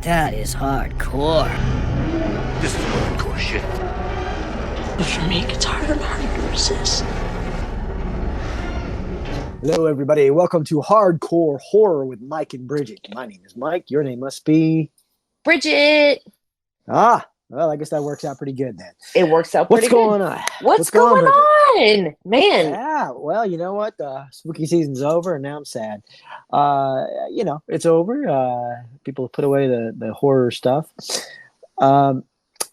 That is hardcore. This is hardcore shit. But for me, it gets harder and harder to resist. Hello, everybody. Welcome to Hardcore Horror with Mike and Bridget. My name is Mike. Your name must be... Bridget. Well, I guess that works out pretty good then. It works out pretty good. What's going on? What's going on? Man. Yeah, well, you know what? Spooky season's over, and now I'm sad. It's over. People put away the horror stuff. And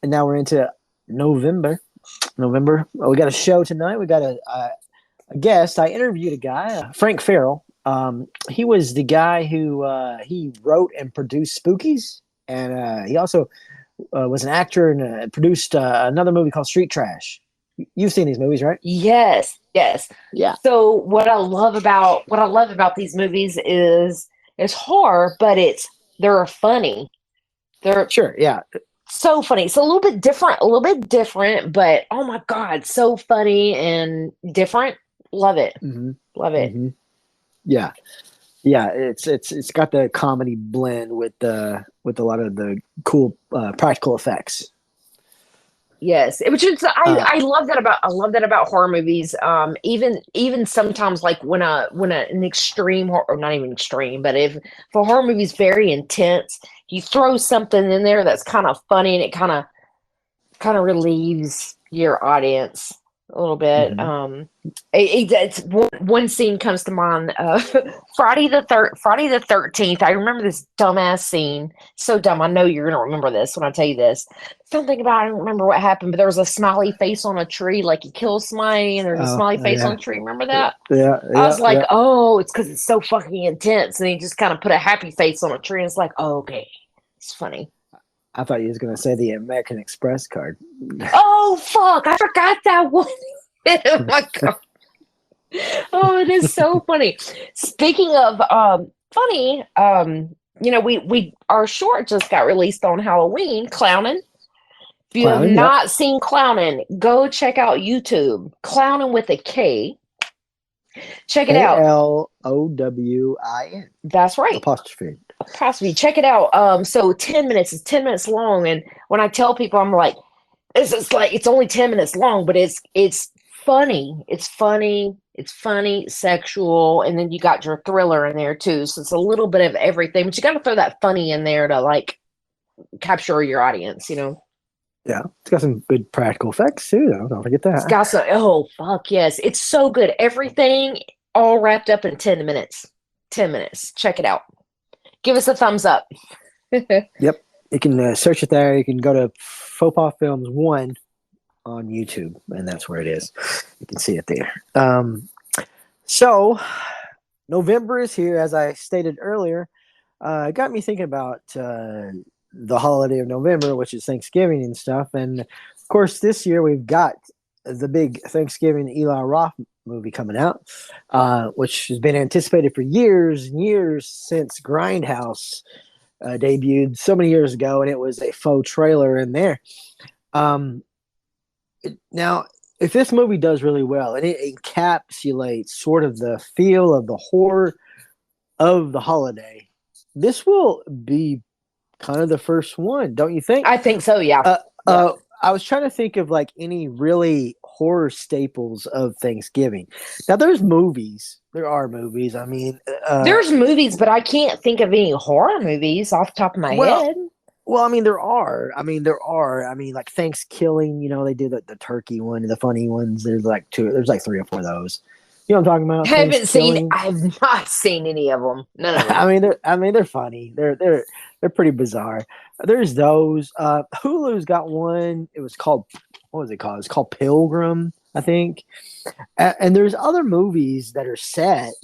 now we're into November. We got a show tonight. We got a guest. I interviewed a guy, Frank Farel. He was the guy who he wrote and produced Spookies, and he also was an actor and produced another movie called Street Trash. You've seen these movies, right? Yes. Yeah. So what I love about these movies is it's horror, but they're funny. They're Sure, yeah. so funny. It's a little bit different, but oh my God, so funny and different. Love it. Mm-hmm. Love it. Mm-hmm. Yeah. It's got the comedy blend with a lot of the cool practical effects. Yes, which is I love that about horror movies. Even sometimes like when an extreme horror, or not even extreme, but if a horror movie is very intense, you throw something in there that's kind of funny and it kind of relieves your audience a little bit. Mm-hmm. It's one scene comes to mind. Friday the 13th. I remember this dumbass scene. So dumb. I know you're gonna remember this when I tell you this. Don't think about it. I don't remember what happened, but there was a smiley face on a tree, like he kills somebody, and there's a smiley face on a tree. Remember that? Yeah. I was like, oh, it's because it's so fucking intense, and he just kind of put a happy face on a tree, and it's like, oh, okay, it's funny. I thought you was gonna say the American Express card. Oh fuck! I forgot that one. Oh my God. Oh, it is so funny. Speaking of funny, we our short just got released on Halloween, Clowning. If you have not seen Clowning, go check out YouTube. Clowning with a K. Check it out. Klowin. That's right. Apostrophe. Check it out. So 10 minutes is 10 minutes long, and when I tell people, I'm like, it's only 10 minutes long, but it's funny. It's funny, sexual, and then you got your thriller in there too. So it's a little bit of everything, but you got to throw that funny in there to like capture your audience, Yeah, it's got some good practical effects too, though. Don't forget that. It's got some. Oh fuck yes, it's so good. Everything all wrapped up in 10 minutes. 10 minutes. Check it out. Give us a thumbs up. Yep, you can search it there. You can go to Faux Pas Films 1 on YouTube, and that's where it is. You can see it there. So November is here, as I stated earlier. It got me thinking about the holiday of November, which is Thanksgiving and stuff. And of course, this year we've got the big Thanksgiving Eli Roth movie coming out, which has been anticipated for years and years since Grindhouse debuted so many years ago, and it was a faux trailer in there. Now, if this movie does really well and it encapsulates sort of the feel of the horror of the holiday, this will be kind of the first one, don't you think? I think so, yeah. I was trying to think of like any really horror staples of Thanksgiving. Now, there are movies. I mean, there's movies, but I can't think of any horror movies off the top of my head. Well, I mean, there are. I mean, like Thanksgilling, they do the turkey one, the funny ones. There's like 3 or 4 of those. You know what I'm talking about? I have not seen any of them. No. I mean, they're funny. They're pretty bizarre. There's those. Hulu's got one. It was called, what was it called? It's called Pilgrim, I think. And there's other movies that are set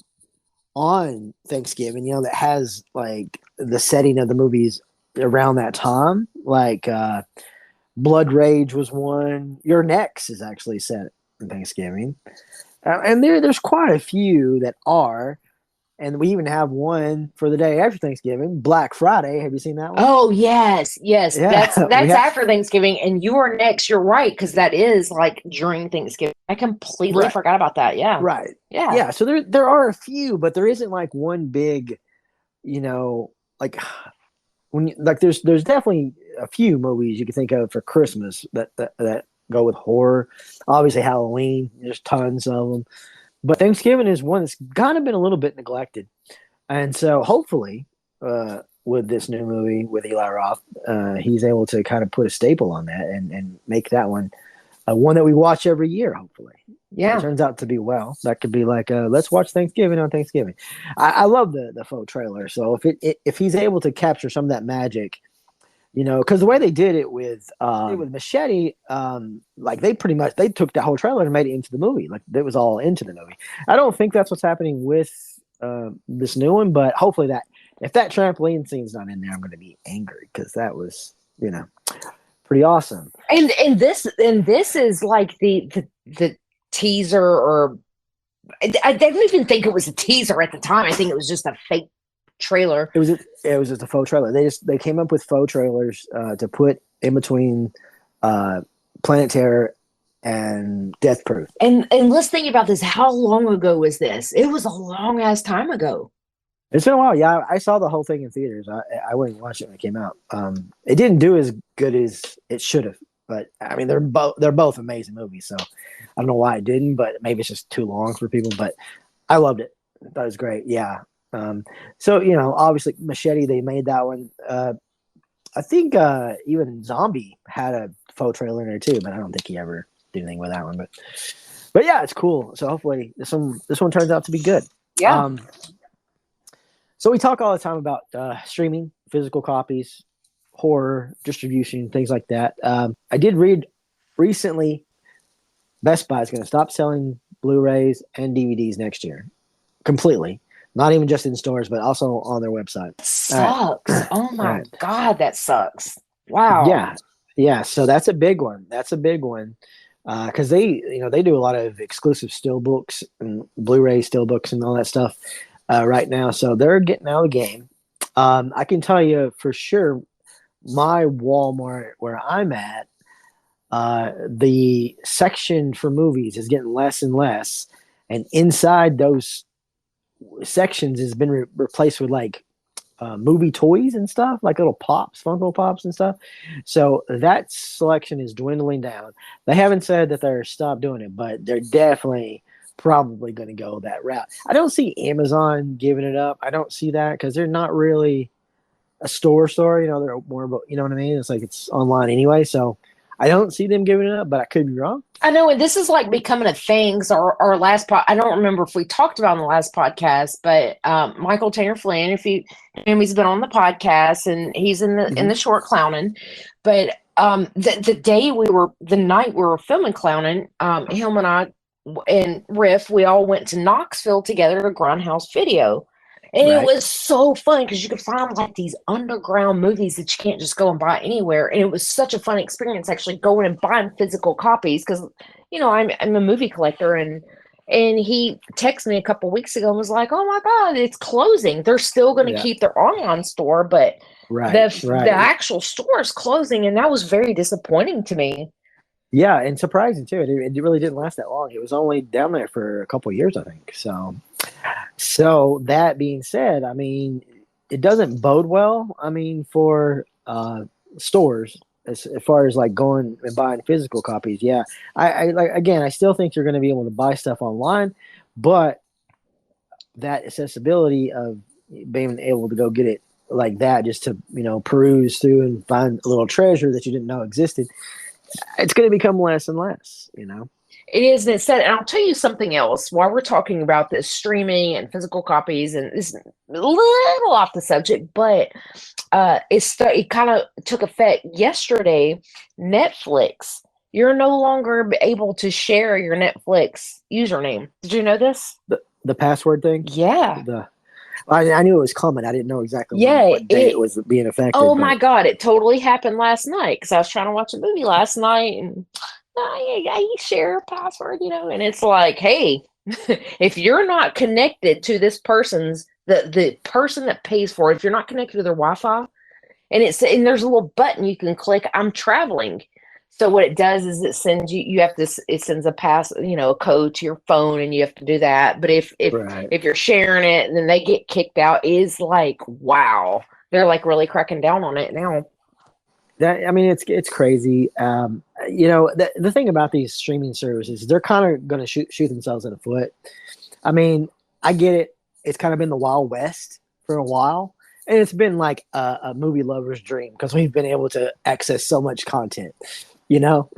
on Thanksgiving, that has like the setting of the movies around that time. Like Blood Rage was one. Your Next is actually set on Thanksgiving. And there's quite a few that are. And we even have one for the day after Thanksgiving, Black Friday. Have you seen that one? Oh, yes. Yeah. That's after Thanksgiving. And Your Next, you're right, because that is like during Thanksgiving. I completely forgot about that. Yeah. Right. Yeah. Yeah. So there are a few, but there isn't like one big, like there's definitely a few movies you can think of for Christmas that go with horror. Obviously, Halloween. There's tons of them, but Thanksgiving is one that's kind of been a little bit neglected, and so hopefully, with this new movie with Eli Roth, he's able to kind of put a staple on that and make that one one that we watch every year. Hopefully, Yeah. it turns out to be well. That could be like, let's watch Thanksgiving on Thanksgiving. I love the faux trailer. So if he's able to capture some of that magic, because the way they did it with Machete, like they took the whole trailer and made it into the movie. Like it was all into the movie. I don't think that's what's happening with this new one, but hopefully if that trampoline scene's not in there, I'm going to be angry because that was, pretty awesome. And this is like the teaser, or I didn't even think it was a teaser at the time. I think it was just a fake trailer. It was just a faux trailer. They came up with faux trailers to put in between Planet Terror and Death Proof. And let's think about this. How long ago was this? It was a long ass time ago. It's been a while. Yeah, I saw the whole thing in theaters. I went and watched it when it came out. It didn't do as good as it should have, but I mean they're both amazing movies. So I don't know why it didn't, but maybe it's just too long for people. But I loved it. I thought it was great. Yeah. So obviously Machete, they made that one. I think even Zombie had a faux trailer in there too, but I don't think he ever did anything with that one. But yeah, it's cool. So hopefully this one turns out to be good. Yeah. So we talk all the time about streaming, physical copies, horror, distribution, things like that. I did read recently Best Buy is going to stop selling Blu-rays and DVDs next year. Completely. Not even just in stores, but also on their website. Sucks. Oh my God, that sucks. Wow. Yeah. Yeah. So that's a big one. Because they do a lot of exclusive steelbooks and Blu-ray steelbooks and all that stuff right now. So they're getting out of the game. I can tell you for sure, my Walmart where I'm at, the section for movies is getting less and less, and inside those sections has been replaced with like movie toys and stuff, like little pops, Funko Pops and stuff. So that selection is dwindling down. They haven't said that they're stopped doing it, but they're definitely probably going to go that route. I don't see Amazon giving it up. I don't see that because they're not really a store. They're more about, you know what I mean? It's like it's online anyway. So I don't see them giving it up, but I could be wrong. I know, and this is like becoming a thing. So our last I don't remember if we talked about in the last podcast, but Michael Tanner Flynn, if you he's been on the podcast and he's in the short Clowning. But the night we were filming Clowning, him and I and Riff, we all went to Knoxville together to Grindhouse Video. And It was so fun because you could find like these underground movies that you can't just go and buy anywhere. And it was such a fun experience actually going and buying physical copies because, I'm a movie collector. And he texted me a couple weeks ago and was like, oh my God, it's closing. They're still going to keep their online store, but the actual store is closing. And that was very disappointing to me. Yeah, and surprising too. It really didn't last that long. It was only down there for a couple of years, I think. So that being said, I mean, it doesn't bode well. I mean, for stores as far as like going and buying physical copies. Yeah, I still think you're going to be able to buy stuff online, but that accessibility of being able to go get it like that, just to peruse through and find a little treasure that you didn't know existed. It's going to become less and less, It is, and it's said, and I'll tell you something else while we're talking about this streaming and physical copies, and this is a little off the subject, but it kind of took effect yesterday. Netflix, you're no longer able to share your Netflix username. Did you know this? The password thing? Yeah. I knew it was coming. I didn't know exactly what day it was being affected. Oh my God, it totally happened last night because I was trying to watch a movie last night and you share a password, and it's like, hey, if you're not connected to this person's, the person that pays for it, if you're not connected to their Wi-Fi, and there's a little button you can click, I'm traveling. So what it does is it sends it sends a code to your phone, and you have to do that. But if you're sharing it and then they get kicked out, is like, wow. They're like really cracking down on it now. I mean, it's crazy. The thing about these streaming services, they're kind of going to shoot themselves in the foot. I mean, I get it. It's kind of been the Wild West for a while, and it's been like a movie lover's dream because we've been able to access so much content, and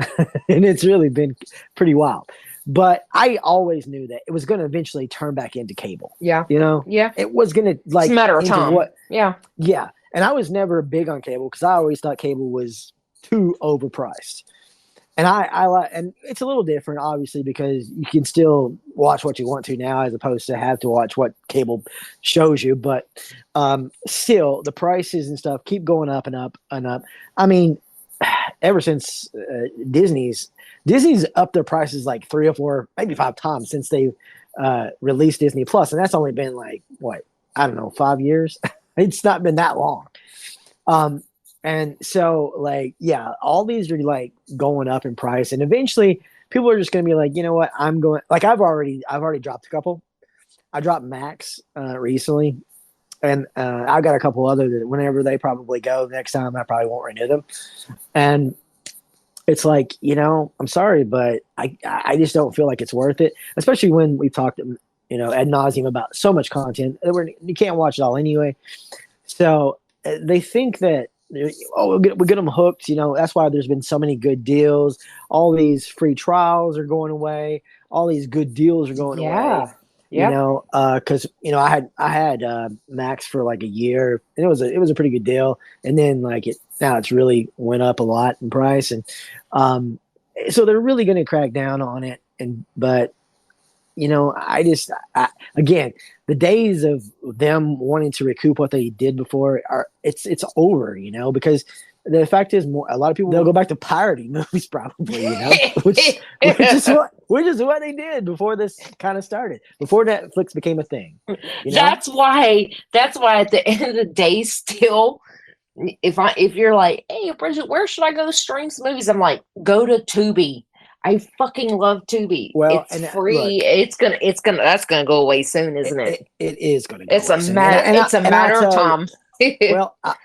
it's really been pretty wild. But I always knew that it was going to eventually turn back into cable. Yeah. Yeah. It was going to It's a matter of time. Yeah. Yeah. And I was never big on cable because I always thought cable was too overpriced. And I like, and it's a little different, obviously, because you can still watch what you want to now, as opposed to have to watch what cable shows you. But still, the prices and stuff keep going up and up and up. I mean, ever since Disney's upped their prices like 3 or 4, maybe 5 times since they released Disney Plus, and that's only been like what, I don't know, 5 years. It's not been that long. And so, like, yeah, all these are like going up in price, and eventually people are just going to be like, you know what, I'm going. Like, I've already dropped a couple. I dropped Max recently, and I've got a couple other that whenever they probably go next time, I probably won't renew them. And it's like, I'm sorry, but I just don't feel like it's worth it, especially when we've talked, ad nauseum about so much content. You can't watch it all anyway. So they think that, we'll get them hooked. That's why there's been so many good deals. All these free trials are going away. All these good deals are going away. Yeah. Because I had Max for like a year, and it was a pretty good deal. And then now it's really went up a lot in price, and so they're really going to crack down on it. But again, the days of them wanting to recoup what they did before it's over, because the fact is, a lot of people, they'll go back to pirating movies probably, which is what they did before this kind of started, before Netflix became a thing. That's why at the end of the day, still, if you're like, hey, Bridget, where should I go stream some movies? I'm like, go to Tubi. I fucking love Tubi. Well, it's free. Look, that's gonna go away soon, isn't it? It is gonna go. It's a matter. It's a matter of time.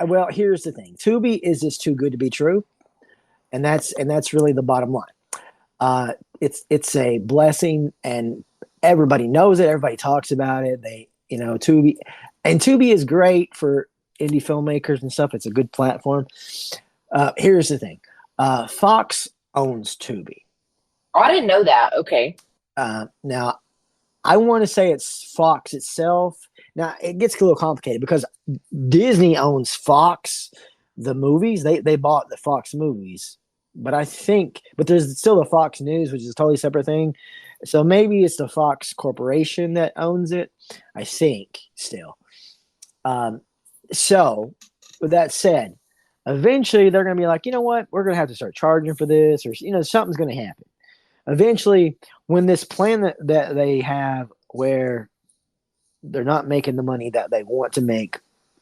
Well, here's the thing. Tubi is just too good to be true, and that's really the bottom line. It's a blessing, and everybody knows it. Everybody talks about it. Tubi is great for indie filmmakers and stuff. It's a good platform. Here's the thing. Fox owns Tubi. Oh, I didn't know that. Okay. Now, I want to say it's Fox itself. Now, it gets a little complicated because Disney owns Fox, the movies. They bought the Fox movies. But there's still the Fox News, which is a totally separate thing. So maybe it's the Fox Corporation that owns it, I think, still. So, with that said, eventually they're going to be like, you know what? We're going to have to start charging for this, or, something's going to happen. Eventually, when this plan that they have where they're not making the money that they want to make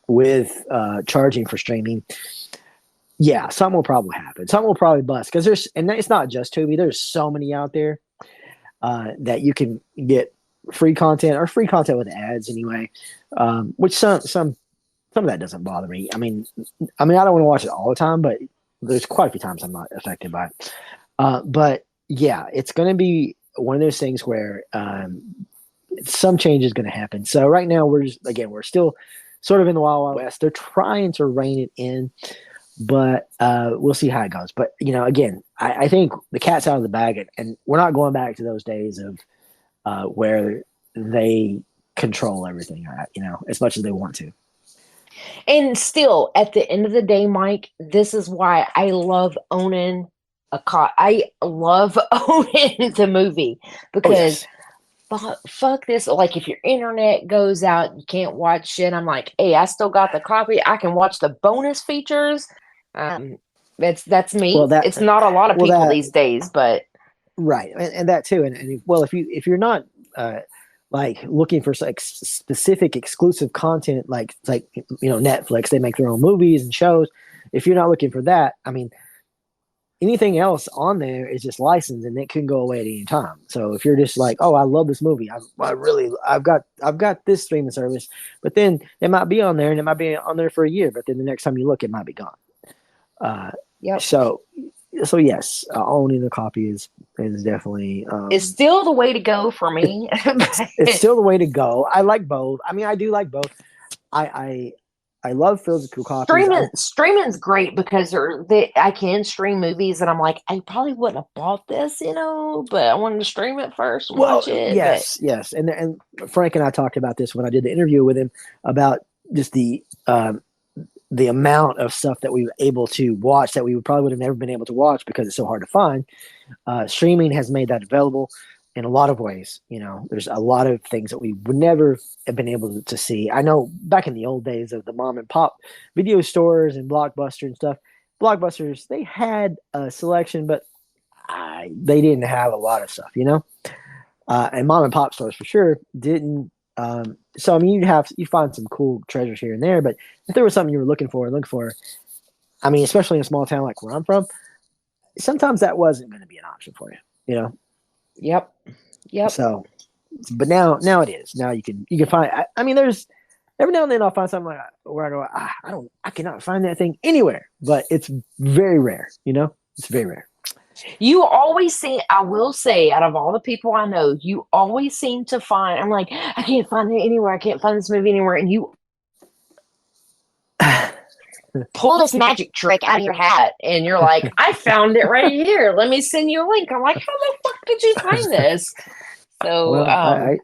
with charging for streaming, yeah, something will probably happen. Something will probably bust because and it's not just Tubi. There's so many out there that you can get free content or free content with ads anyway, which some of that doesn't bother me. I mean, I don't want to watch it all the time, but there's quite a few times I'm not affected by it. But yeah, it's going to be one of those things where some change is going to happen. So right now we're still sort of in the Wild West. They're trying to rein it in, but we'll see how it goes. But again, I think the cat's out of the bag, and we're not going back to those days of where they control everything, as much as they want to. And still, at the end of the day, Mike, this is why I love owning I love owning the movie, because fuck this. Like, if your internet goes out, you can't watch shit. I'm like, hey, I still got the copy. I can watch the bonus features. That's me. Well, it's not a lot of people these days, but right, and that too. And well, if you're not like looking for specific exclusive content, like Netflix, they make their own movies and shows. If you're not looking for that, anything else on there is just licensed and it can go away at any time. So if you're just like, oh, I love this movie, I've got this streaming service, but then it might be on there and it might be on there for a year, but then the next time you look, it might be gone. Yep. So yes, owning a copy is definitely It's still the way to go for me. it's still the way to go. I like both. I mean, I do like both. I love physical copies. Streaming's great because I can stream movies, and I'm like, I probably wouldn't have bought this, but I wanted to stream it first and watch it. Yes, and Frank and I talked about this when I did the interview with him about just the amount of stuff that we were able to watch that we would have never been able to watch because it's so hard to find. Streaming has made that available in a lot of ways. There's a lot of things that we would never have been able to see. I know back in the old days of the mom and pop video stores and Blockbuster and stuff, Blockbusters, they had a selection, but they didn't have a lot of stuff, and mom and pop stores for sure didn't. So I mean, you find some cool treasures here and there, but if there was something you were looking for, I mean, especially in a small town like where I'm from, sometimes that wasn't going to be an option for you, Yep. So, but now it is. Now you can find. I mean, there's every now and then I'll find something where I go, I cannot find that thing anywhere. But it's very rare. It's very rare. You always seem. I will say, out of all the people I know, you always seem to find. I'm like, I can't find it anywhere. I can't find this movie anywhere, and you pull this magic trick out of your hat, and you're like, I found it right here. Let me send you a link. I'm like, how the fuck did you find this? So, well, I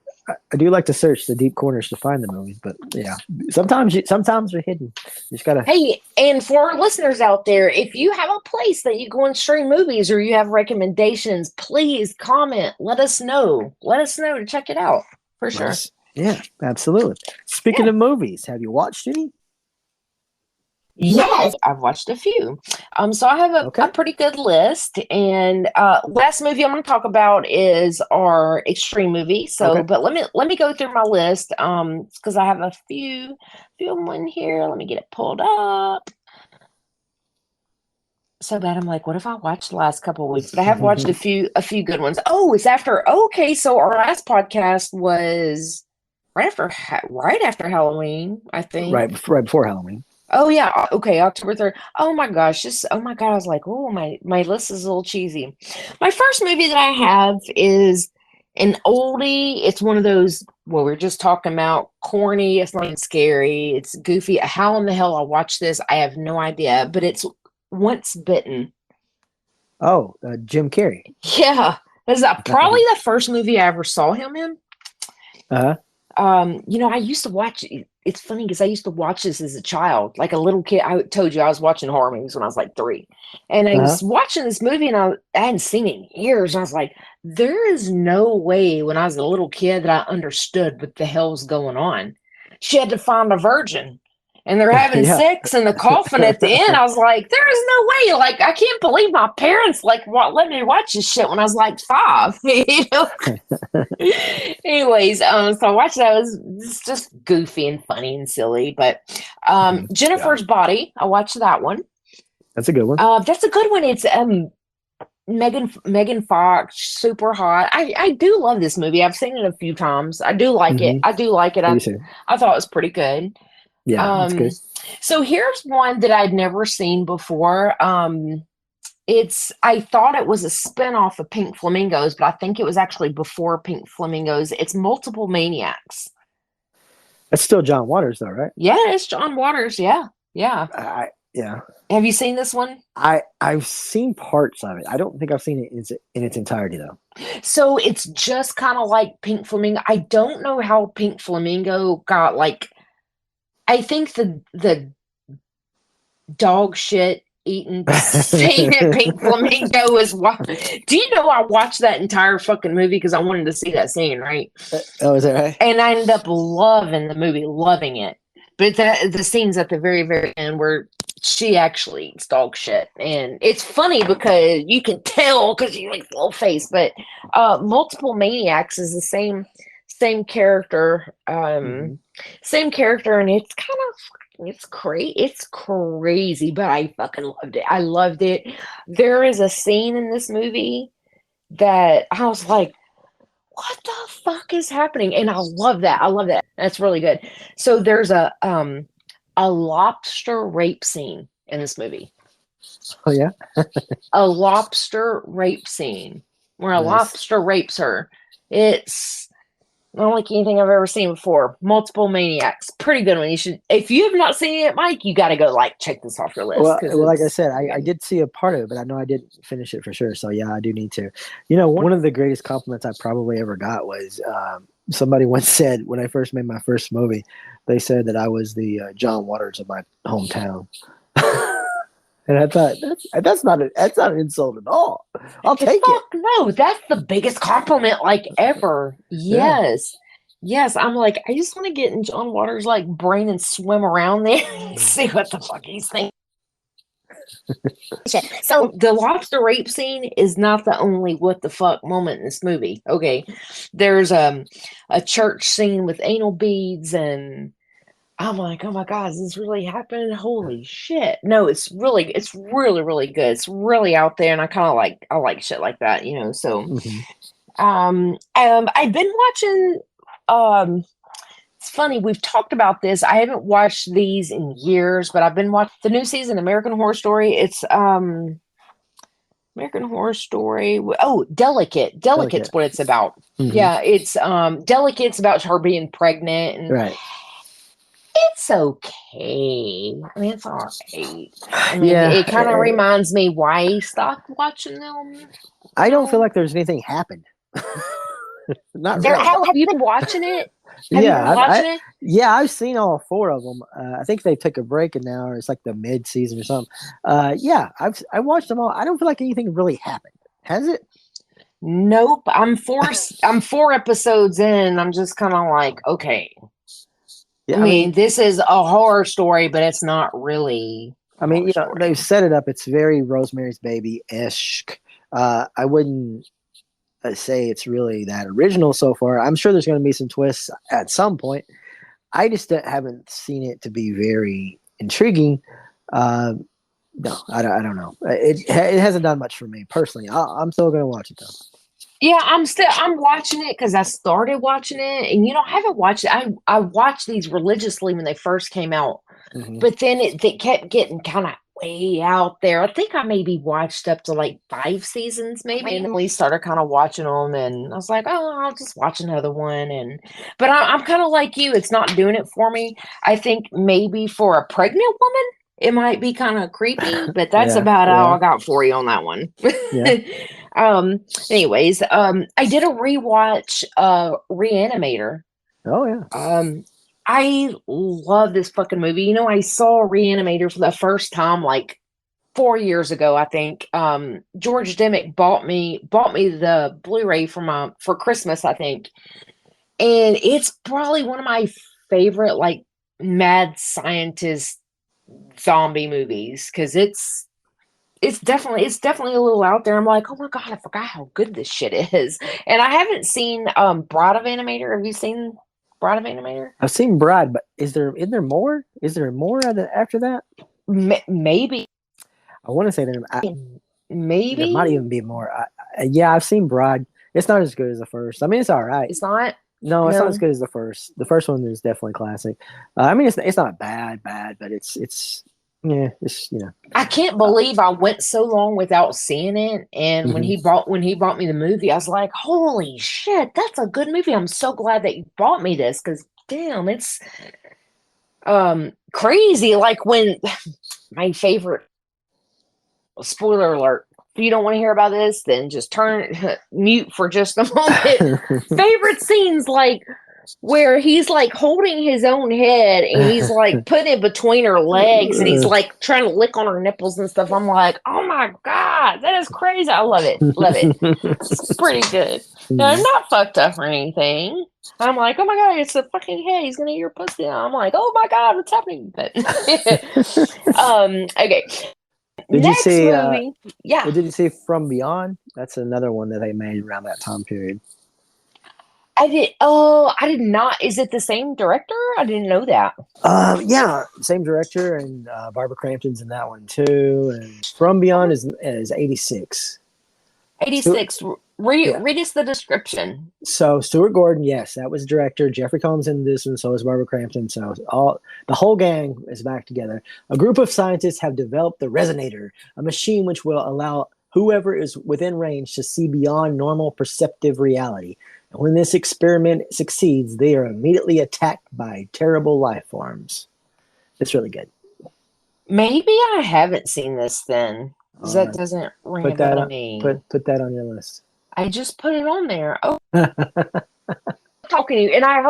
do like to search the deep corners to find the movies, but yeah, sometimes they're hidden. You just gotta. Hey, and for our listeners out there, if you have a place that you go and stream movies, or you have recommendations, please comment. Let us know. Let us know to check it out for sure. Yeah, absolutely. Speaking of movies, have you watched any? Yes, I've watched a few. So I have a pretty good list. And last movie I'm going to talk about is our extreme movie. So, but let me go through my list because I have a few of them in here. Let me get it pulled up. So bad. I'm like, what if I watched the last couple of weeks? But I have watched a few good ones. Oh, it's after. Okay, so our last podcast was right after Halloween, I think. Right before Halloween. Oh yeah, okay, October 3rd. Oh my gosh, I was like, oh, my list is a little cheesy. My first movie that I have is an oldie. It's one of those what we were just talking about, corny, it's not scary, it's goofy. How in the hell I watched this, I have no idea, but it's Once Bitten. Oh, Jim Carrey. Yeah, that's probably the first movie I ever saw him in. I used to watch. It's funny because I used to watch this as a child, like a little kid. I told you I was watching horror movies when I was like 3, and I was watching this movie, and I hadn't seen it in years. And I was like, there is no way when I was a little kid that I understood what the hell's going on. She had to find a virgin, and they're having sex in the coffin at the end. I was like, there is no way. Like, I can't believe my parents let me watch this shit when I was like 5. Anyways, so I watched that. It's just goofy and funny and silly. But Jennifer's Body, I watched that one. That's a good one. That's a good one. It's Megan Fox, super hot. I do love this movie. I've seen it a few times. I do like it. I thought it was pretty good. Yeah, that's good. So here's one that I'd never seen before. I thought it was a spinoff of Pink Flamingos, but I think it was actually before Pink Flamingos. It's Multiple Maniacs. That's still John Waters, though, right? Yeah, it's John Waters. Yeah. Yeah. Have you seen this one? I've seen parts of it. I don't think I've seen it in its entirety, though. So it's just kind of like Pink Flamingo. I don't know how Pink Flamingo got I think the dog shit eating scene at Pink Flamingo is wild. Do you know I watched that entire fucking movie because I wanted to see that scene, right? Oh, is that right? And I ended up loving the movie, loving it. But the scenes at the very, very end where she actually eats dog shit. And it's funny because you can tell because you like the little face. But Multiple Maniacs is the same character. Same character, and it's kind of It's crazy. It's crazy, but I fucking loved it. I loved it. There is a scene in this movie that I was like, what the fuck is happening? And I love that. I love that. That's really good. So there's a lobster rape scene in this movie. Oh yeah. A lobster rape scene where a Nice. lobster rapes her. It's not like anything I've ever seen before. Multiple Maniacs. Pretty good one. You should, if you have not seen it, Mike, you got to go like check this off your list. Well, like I said, I did see a part of it, but I know I didn't finish it for sure. So yeah, I do need to. You know, one of the greatest compliments I probably ever got was somebody once said when I first made my first movie, they said that I was the John Waters of my hometown. And I thought that's not an insult at all. I'll take it. No, that's the biggest compliment like ever. Yes. Yeah. Yes. I'm like, I just want to get in John Waters' like brain and swim around there and see what the fuck he's thinking. So the lobster rape scene is not the only what the fuck moment in this movie. Okay. There's a church scene with anal beads and I'm like, oh my God, is this really happening? Holy shit. No, it's really, really good. It's really out there. And I like shit like that, you know? So, I've been watching, it's funny. We've talked about this. I haven't watched these in years, but I've been watching the new season, American Horror Story. It's, American Horror Story. Oh, Delicate. Delicate's what it's about. Mm-hmm. Yeah. It's, Delicate's about her being pregnant and right. It's okay. I mean, it's all right. I mean, it kind of reminds me why I stopped watching them. I don't feel like there's anything happened. Not really. Have you been watching it? Yeah, I've seen all 4 of them. I think they took a break and now it's like the mid-season or something. Yeah, I watched them all. I don't feel like anything really happened. Has it? Nope. I'm 4 episodes in. I'm just kind of like, okay. Yeah, I mean, this is a horror story, but it's not really. I mean, you know, they've set it up. It's very Rosemary's Baby-esque. I wouldn't say it's really that original so far. I'm sure there's going to be some twists at some point. I just haven't seen it to be very intriguing. No, I don't know. It hasn't done much for me personally. I'm still going to watch it though. Yeah, I'm watching it because I started watching it, and you know, I haven't watched it. I watched these religiously when they first came out, but then they kept getting kind of way out there. I think I maybe watched up to like 5 seasons, maybe, and then we started kind of watching them, and I was like, oh, I'll just watch another one. But I'm kind of like you; it's not doing it for me. I think maybe for a pregnant woman, it might be kind of creepy, but that's about all I got for you on that one. Anyways, I did a rewatch Reanimator. Oh yeah. I love this fucking movie. You know, I saw Reanimator for the first time like 4 years ago, I think. George Dimick bought me the Blu-ray for Christmas, I think. And it's probably one of my favorite like mad scientist zombie movies because it's definitely a little out there. I'm like, oh my God, I forgot how good this shit is. And I haven't seen Bride of Animator. Have you seen Bride of Animator? I've seen Bride, but is there more? Is there more after that? Maybe. I want to say maybe there might even be more. Yeah, I've seen Bride. It's not as good as the first. I mean, it's all right. It's not. No, it's not as good as the first. The first one is definitely classic. I mean, it's not bad, but it's yeah, it's, you know. I can't believe I went so long without seeing it. And when he bought me the movie, I was like, holy shit, that's a good movie. I'm so glad that you bought me this because damn, it's crazy. Like when my favorite, spoiler alert, if you don't want to hear about this, then just mute for just a moment. Favorite scenes like where he's like holding his own head and he's like putting it between her legs and he's like trying to lick on her nipples and stuff. I'm like, oh my God, that is crazy. I love it. Love it. It's pretty good. No, I'm not fucked up or anything. I'm like, oh my God, it's a fucking head. He's gonna eat your pussy. I'm like, oh my God, what's happening? But okay. Did Next you see? movie, Did you see From Beyond? That's another one that they made around that time period. I did. Oh, I did not. Is it the same director? I didn't know that. Yeah, same director, and Barbara Crampton's in that one too. And From Beyond is 86. 86. Read, Yeah. read us the description. So Stuart Gordon, yes, that was director. Jeffrey Combs in this one, so is Barbara Crampton. So the whole gang is back together. A group of scientists have developed the Resonator, a machine which will allow whoever is within range to see beyond normal perceptive reality. And when this experiment succeeds, they are immediately attacked by terrible life forms. It's really good. Maybe I haven't seen this then. 'Cause that Alright. doesn't ring Put a bell that to on. me. Put that on your list. I just put it on there. Oh, talking to you, and I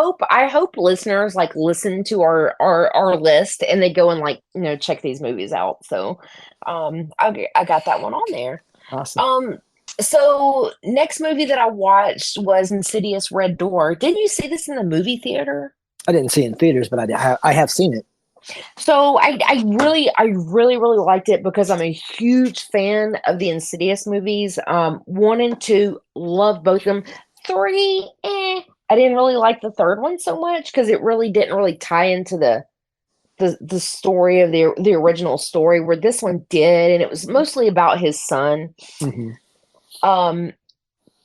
hope listeners like listen to our list and they go and like check these movies out. So, I got that one on there. Awesome. So next movie that I watched was Insidious Red Door. Did you see this in the movie theater? I didn't see it in theaters, but I have seen it. So I really liked it because I'm a huge fan of the Insidious movies. 1 and 2, love both of them. 3, I didn't really like the third one so much because it really didn't really tie into the story of the original story, where this one did, and it was mostly about his son. Mm-hmm.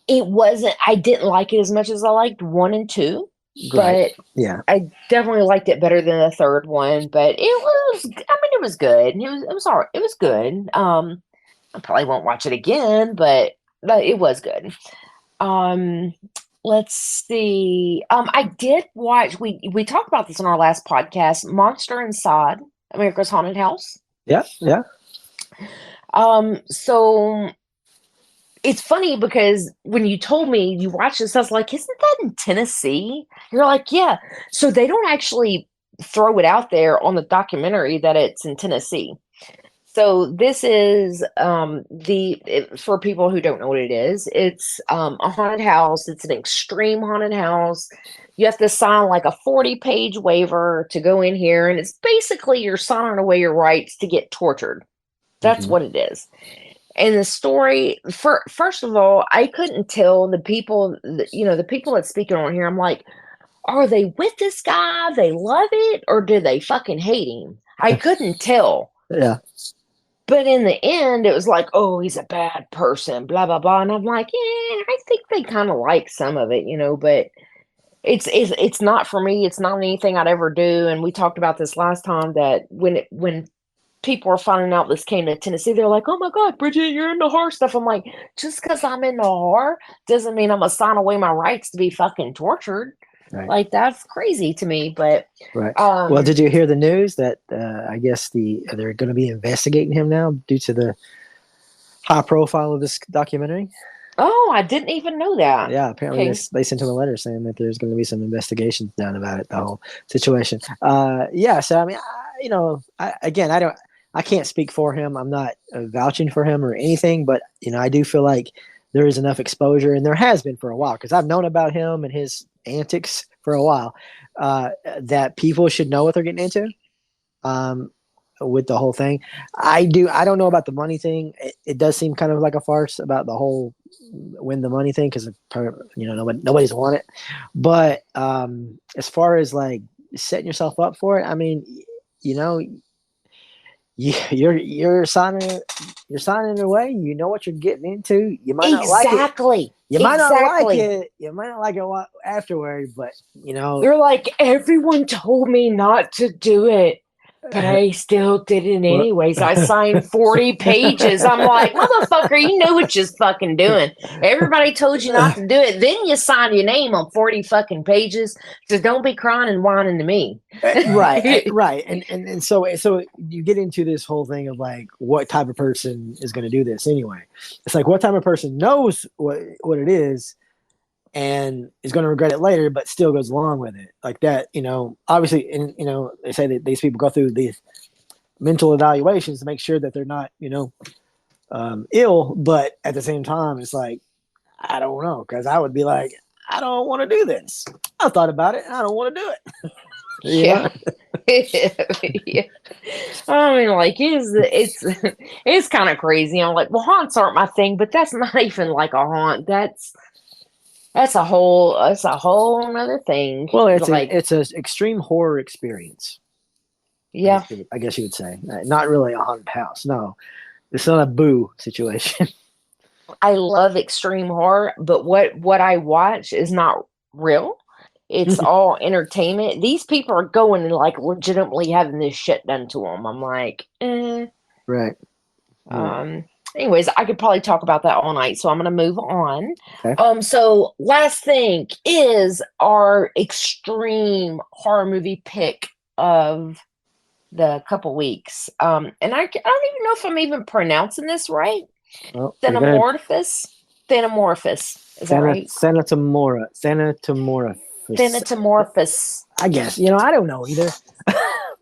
It wasn't. I didn't like it as much as I liked 1 and 2. Right. But Yeah. I definitely liked it better than the third one. But it was good. It was all right. It was good. I probably won't watch it again, but it was good. Let's see. I did watch. We talked about this in our last podcast. Monster Inside America's Haunted House. Yeah. Yeah. So it's funny because when you told me you watched this, I was like, isn't that in Tennessee? You're like, yeah. So they don't actually throw it out there on the documentary that it's in Tennessee. So this is for people who don't know what it is, it's a haunted house. It's an extreme haunted house. You have to sign like a 40-page waiver to go in here. And it's basically you're signing away your rights to get tortured. That's what it is. And the story, first of all, I couldn't tell the people, the people that speaking on here. I'm like, are they with this guy? They love it, or do they fucking hate him? I couldn't tell. Yeah. But in the end, it was like, oh, he's a bad person, blah blah blah. And I'm like, yeah, I think they kind of like some of it, but it's not for me. It's not anything I'd ever do. And we talked about this last time that when people are finding out this came to Tennessee, they're like, oh my God, Bridget, you're into horror stuff. I'm like, just because I'm into horror doesn't mean I'm going to sign away my rights to be fucking tortured. Right. Like, that's crazy to me. But, right. Well, did you hear the news that I guess they're going to be investigating him now due to the high profile of this documentary? Oh, I didn't even know that. Yeah, apparently they sent him a letter saying that there's going to be some investigations done about it, the whole situation. Yeah, so I mean, I can't speak for him. I'm not vouching for him or anything, but I do feel like there is enough exposure, and there has been for a while, because I've known about him and his antics for a while, that people should know what they're getting into with the whole thing. I don't know about the money thing. It does seem kind of like a farce about the whole win the money thing, because nobody's won it. But as far as like setting yourself up for it, I mean, you're signing away. You know what you're getting into. You might not like it. You might not like it. You might not like it afterward, but they're like, everyone told me not to do it, but I still did it anyways. I signed 40 pages. I'm like, motherfucker, you know what you're fucking doing. Everybody told you not to do it. Then you signed your name on 40 fucking pages. So don't be crying and whining to me. Right. And so you get into this whole thing of like, what type of person is going to do this anyway? It's like, what type of person knows what it is and is going to regret it later, but still goes along with it like that. Obviously, and they say that these people go through these mental evaluations to make sure that they're not, ill. But at the same time, it's like, I don't know, because I would be like, I don't want to do this. I thought about it, and I don't want to do it. Yeah. Yeah. I mean, like, it's kind of crazy. I'm like, well, haunts aren't my thing, but that's not even like a haunt. That's a whole another thing. Well, it's like, it's an extreme horror experience. yeah. I guess you would say. Not really a haunted house. No, it's not a boo situation. I love extreme horror, but what I watch is not real. It's all entertainment. These people are going and like legitimately having this shit done to them. I'm like, eh. Right. Anyways, I could probably talk about that all night, so I'm gonna move on. Okay. So last thing is our extreme horror movie pick of the couple weeks. And I don't even know if I'm even pronouncing this right. Well, Thanatomorphose. Thanatomorphose. Is that right? Thanatomorphose. Thanatomorphose. I guess. I don't know either.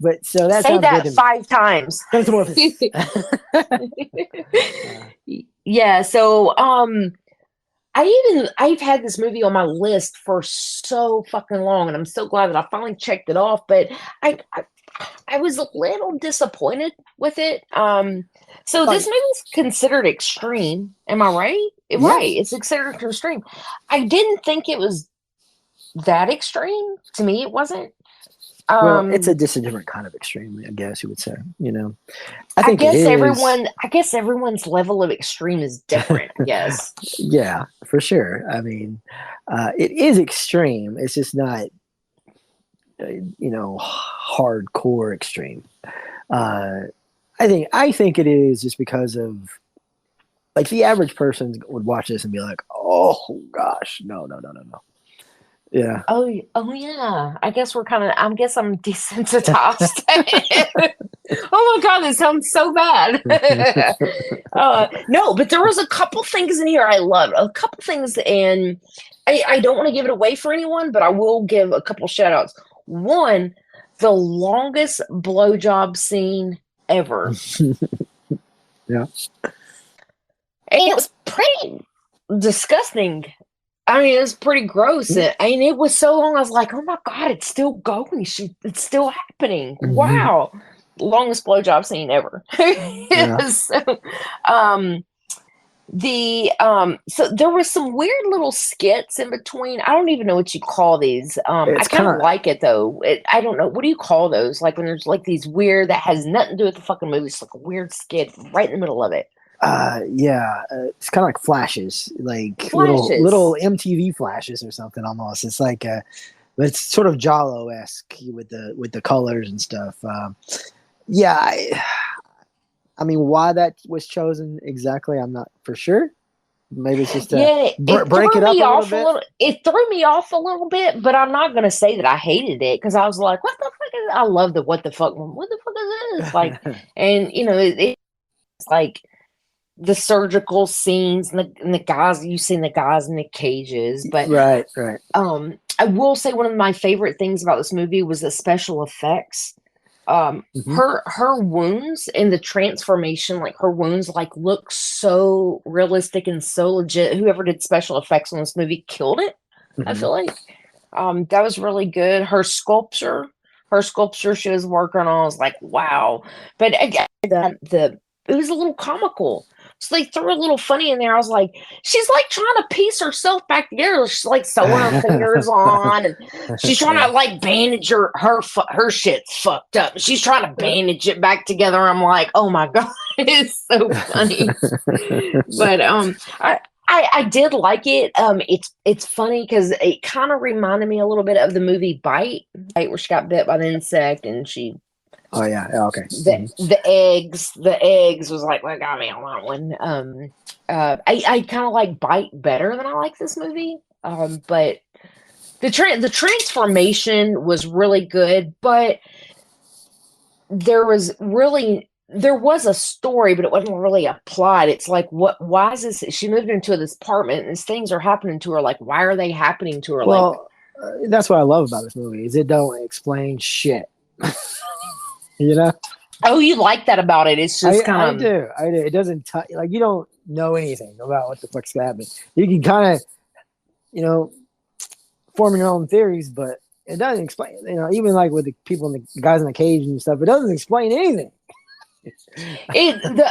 But so that Say sounds that good to 5 times. me. Yeah, so I've had this movie on my list for so fucking long, and I'm so glad that I finally checked it off, but I was a little disappointed with it. So this movie's considered extreme. Am I right? Yes. Right, it's considered extreme. I didn't think it was that extreme. To me, it wasn't. Well, it's just a different kind of extreme, I guess you would say. I think guess it is. I guess everyone's level of extreme is different. I guess. Yeah, for sure. I mean, it is extreme. It's just not, hardcore extreme. I think it is just because of, like, the average person would watch this and be like, "Oh gosh, no." Yeah. Oh yeah. I guess I'm desensitized. Oh my God, this sounds so bad. No, but there was a couple things in here I loved. A couple things, and I don't want to give it away for anyone, but I will give a couple shout outs. One, the longest blowjob scene ever. Yeah. And it was pretty disgusting. I mean, it was pretty gross. It was so long. I was like, "Oh my God, it's still going. It's still happening. Mm-hmm. Wow, longest blowjob scene ever." Yeah. So there were some weird little skits in between. I don't even know what you call these. I kind of like it though. I don't know, what do you call those? Like when there's like these weird that has nothing to do with the fucking movie. It's like a weird skit right in the middle of it. It's kind of like flashes, like little MTV flashes or something almost. It's like it's sort of Jalo-esque with the colors and stuff. I mean, why that was chosen exactly, I'm not for sure. Maybe it's just to break it up a little bit. It threw me off a little bit, but I'm not going to say that I hated it because I was like, "What the fuck is?" I love the what the fuck is this? Like, and it's like the surgical scenes and the guys, you've seen the guys in the cages, but right. I will say one of my favorite things about this movie was the special effects. Her wounds and the transformation, like her wounds like look so realistic and so legit. Whoever did special effects on this movie killed it. I feel like that was really good. Her sculpture she was working on, I was like, wow. But again, it was a little comical. So they threw a little funny in there. I was like, she's like trying to piece herself back together. She's like sewing her fingers on, and she's trying to like bandage her shit's fucked up. She's trying to bandage it back together. I'm like, oh my God, it's so funny. But I did like it. It's funny because it kind of reminded me a little bit of the movie Bite, where she got bit by the insect and she. Oh yeah. Okay. The eggs was like what got me on that one. I kind of like Bite better than I like this movie. But the transformation was really good, but there was a story, but it wasn't really a plot. It's like, why is this? She moved into this apartment and these things are happening to her. Like, why are they happening to her? Well, that's what I love about this movie is it don't explain shit. Oh, you like that about it? It's just kind of. I do. It doesn't like you don't know anything about what the fuck's happening. You can kind of, form your own theories, but it doesn't explain. Even like with the people and the guys in the cage and stuff, it doesn't explain anything.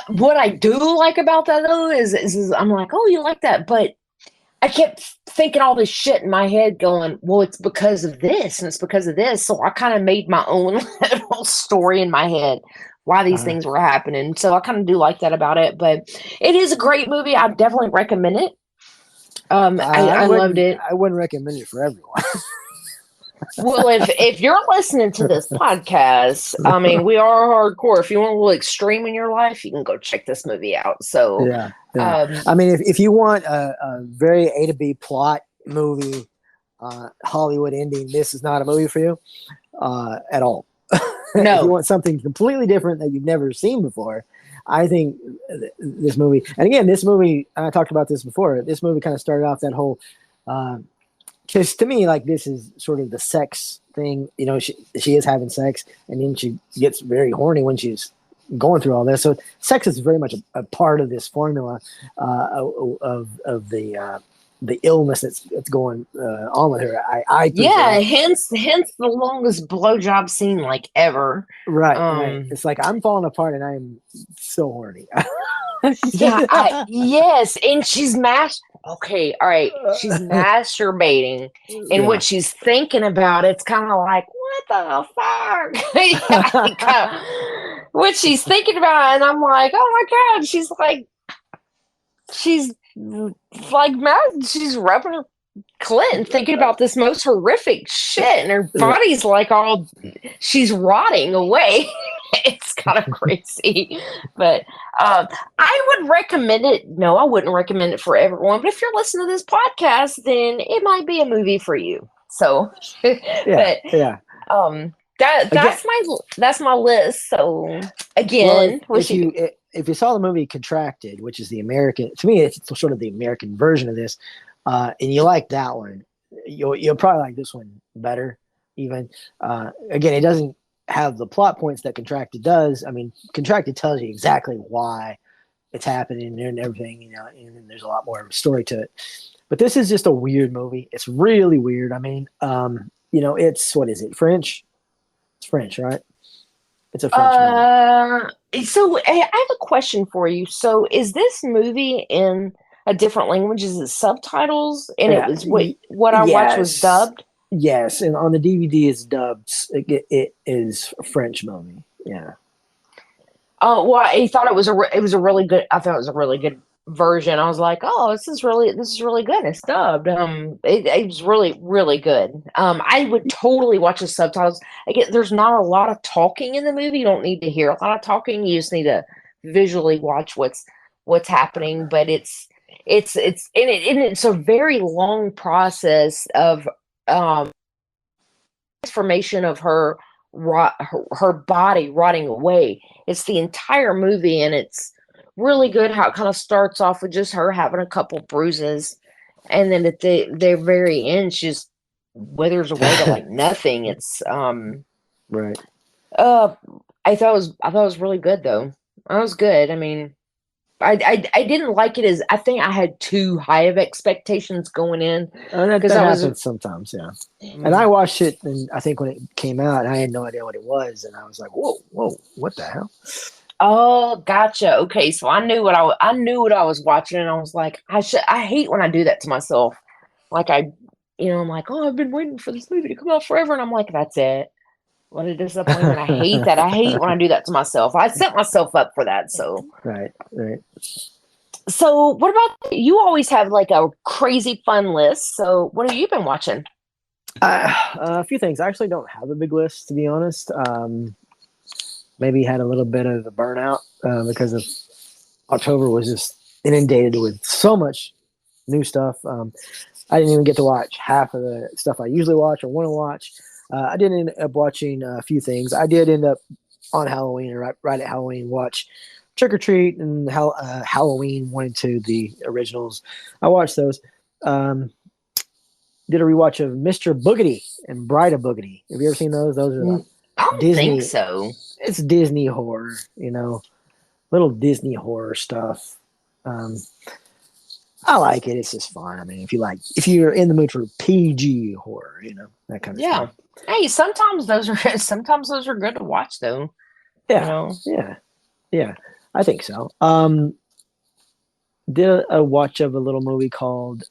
What I do like about that though is I'm like, oh, you like that, but I kept thinking all this shit in my head going, well, it's because of this and it's because of this. So I kind of made my own little story in my head why these things were happening. So I kind of do like that about it, but it is a great movie. I definitely recommend it. I loved it. I wouldn't recommend it for everyone. Well, if you're listening to this podcast, I mean, we are hardcore. If you want a little extreme in your life, you can go check this movie out. So, yeah. I mean, if you want a very A to B plot movie, Hollywood ending, this is not a movie for you at all. No. If you want something completely different that you've never seen before, I think this movie, and again, this movie, I talked about this before, this movie kind of started off that whole, because to me, like, this is sort of the sex thing. You know, she is having sex, and then she gets very horny when she's going through all this. So sex is very much a part of this formula of the illness that's going on with her. I yeah, hence the longest blowjob scene like ever. Right, right. It's like I'm falling apart and I am so horny. Yeah, yes, and she's okay, all right. She's masturbating, and what she's thinking about, it's kind of like, what the fuck? What she's thinking about, and I'm like, oh my god, she's mad. She's rubbing her clit and thinking about this most horrific shit, and her body's like all, she's rotting away. It's kind of crazy, but I would recommend it. No, I wouldn't recommend it for everyone, but if you're listening to this podcast, then it might be a movie for you. So, that's my list. So again, well, if you saw the movie Contracted, which is the American, to me, it's sort of the American version of this, and you like that one, you'll probably like this one better. Even again, it doesn't have the plot points that Contracted does. I mean, Contracted tells you exactly why it's happening and everything, you know, and there's a lot more of a story to it. But this is just a weird movie. It's really weird. I mean, you know, it's, what is it, French? It's French, right? It's a French movie. So I have a question for you. So is this movie in a different language? Is it subtitles? And it was what I watched was dubbed? Yes, and on the DVD it's dubbed. It is a French movie. Yeah. Oh, well, I thought it was a really good. I thought it was a really good version. I was like, oh, this is really good. It's dubbed. It was really, really good. I would totally watch the subtitles. Again, there's not a lot of talking in the movie. You don't need to hear a lot of talking. You just need to visually watch what's happening. But it's a very long process of transformation of her body rotting away. It's the entire movie, and it's really good how it kind of starts off with just her having a couple bruises, and then at the very end, she just withers away to like nothing. It's right. I thought it was really good though. That was good. I mean, I didn't like it as, I think I had too high of expectations going in. That happens sometimes, yeah. And I watched it, and I think when it came out, I had no idea what it was, and I was like, whoa, what the hell? Oh, gotcha. Okay, so I knew what I was watching, and I was like, I hate when I do that to myself. Like I'm like, oh, I've been waiting for this movie to come out forever, and I'm like, that's it. What a disappointment. I hate that. I hate when I do that to myself. I set myself up for that. So right. So what about you? Always have like a crazy fun list. So what have you been watching? A few things. I actually don't have a big list, to be honest. Maybe had a little bit of a burnout because of October was just inundated with so much new stuff. I didn't even get to watch half of the stuff I usually watch or want to watch. I did end up watching a few things. I did end up on Halloween, or right at Halloween, watch Trick or Treat and Halloween 1 and 2, the originals. I watched those. Did a rewatch of Mr. Boogedy and Bride of Boogedy. Have you ever seen those? Those are like I don't Disney. think so. It's Disney horror, little Disney horror stuff. I like it. It's just fun. I mean, if you're in the mood for PG horror, that kind of stuff. Hey, sometimes those are good to watch though. Yeah. Yeah. I think so. Did a watch of a little movie called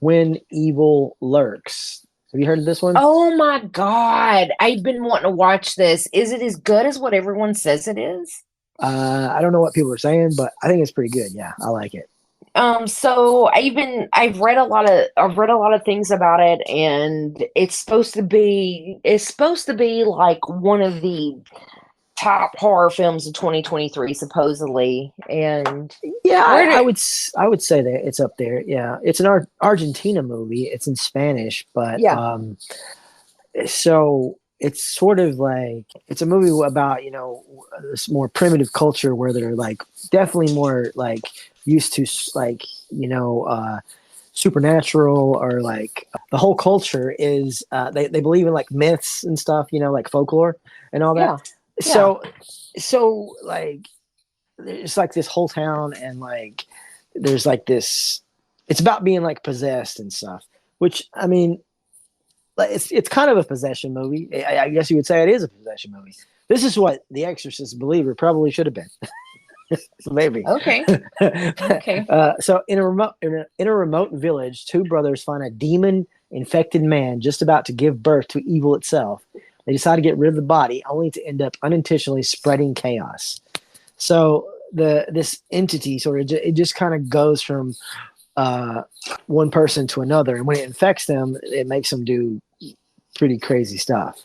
When Evil Lurks. Have you heard of this one? Oh my God. I've been wanting to watch this. Is it as good as what everyone says it is? I don't know what people are saying, but I think it's pretty good. Yeah, I like it. So I've read a lot of things about it, and it's supposed to be like one of the top horror films of 2023, supposedly. And Yeah, where I did- would say that it's up there. Yeah, it's an Argentina movie. It's in Spanish, but Yeah. so it's sort of like it's a movie about this more primitive culture where they're like definitely more like used to like supernatural, or like the whole culture is they believe in like myths and stuff, like folklore and all that. Yeah. So like there's like this whole town, and like there's like this, it's about being like possessed and stuff, which I mean, like it's kind of a possession movie. I guess you would say it is a possession movie. This is what The Exorcist Believer probably should have been. So maybe. Okay. Okay. So in a remote village, two brothers find a demon infected man just about to give birth to evil itself. They decide to get rid of the body, only to end up unintentionally spreading chaos. So this entity sort of it just kind of goes from one person to another, and when it infects them, it makes them do pretty crazy stuff.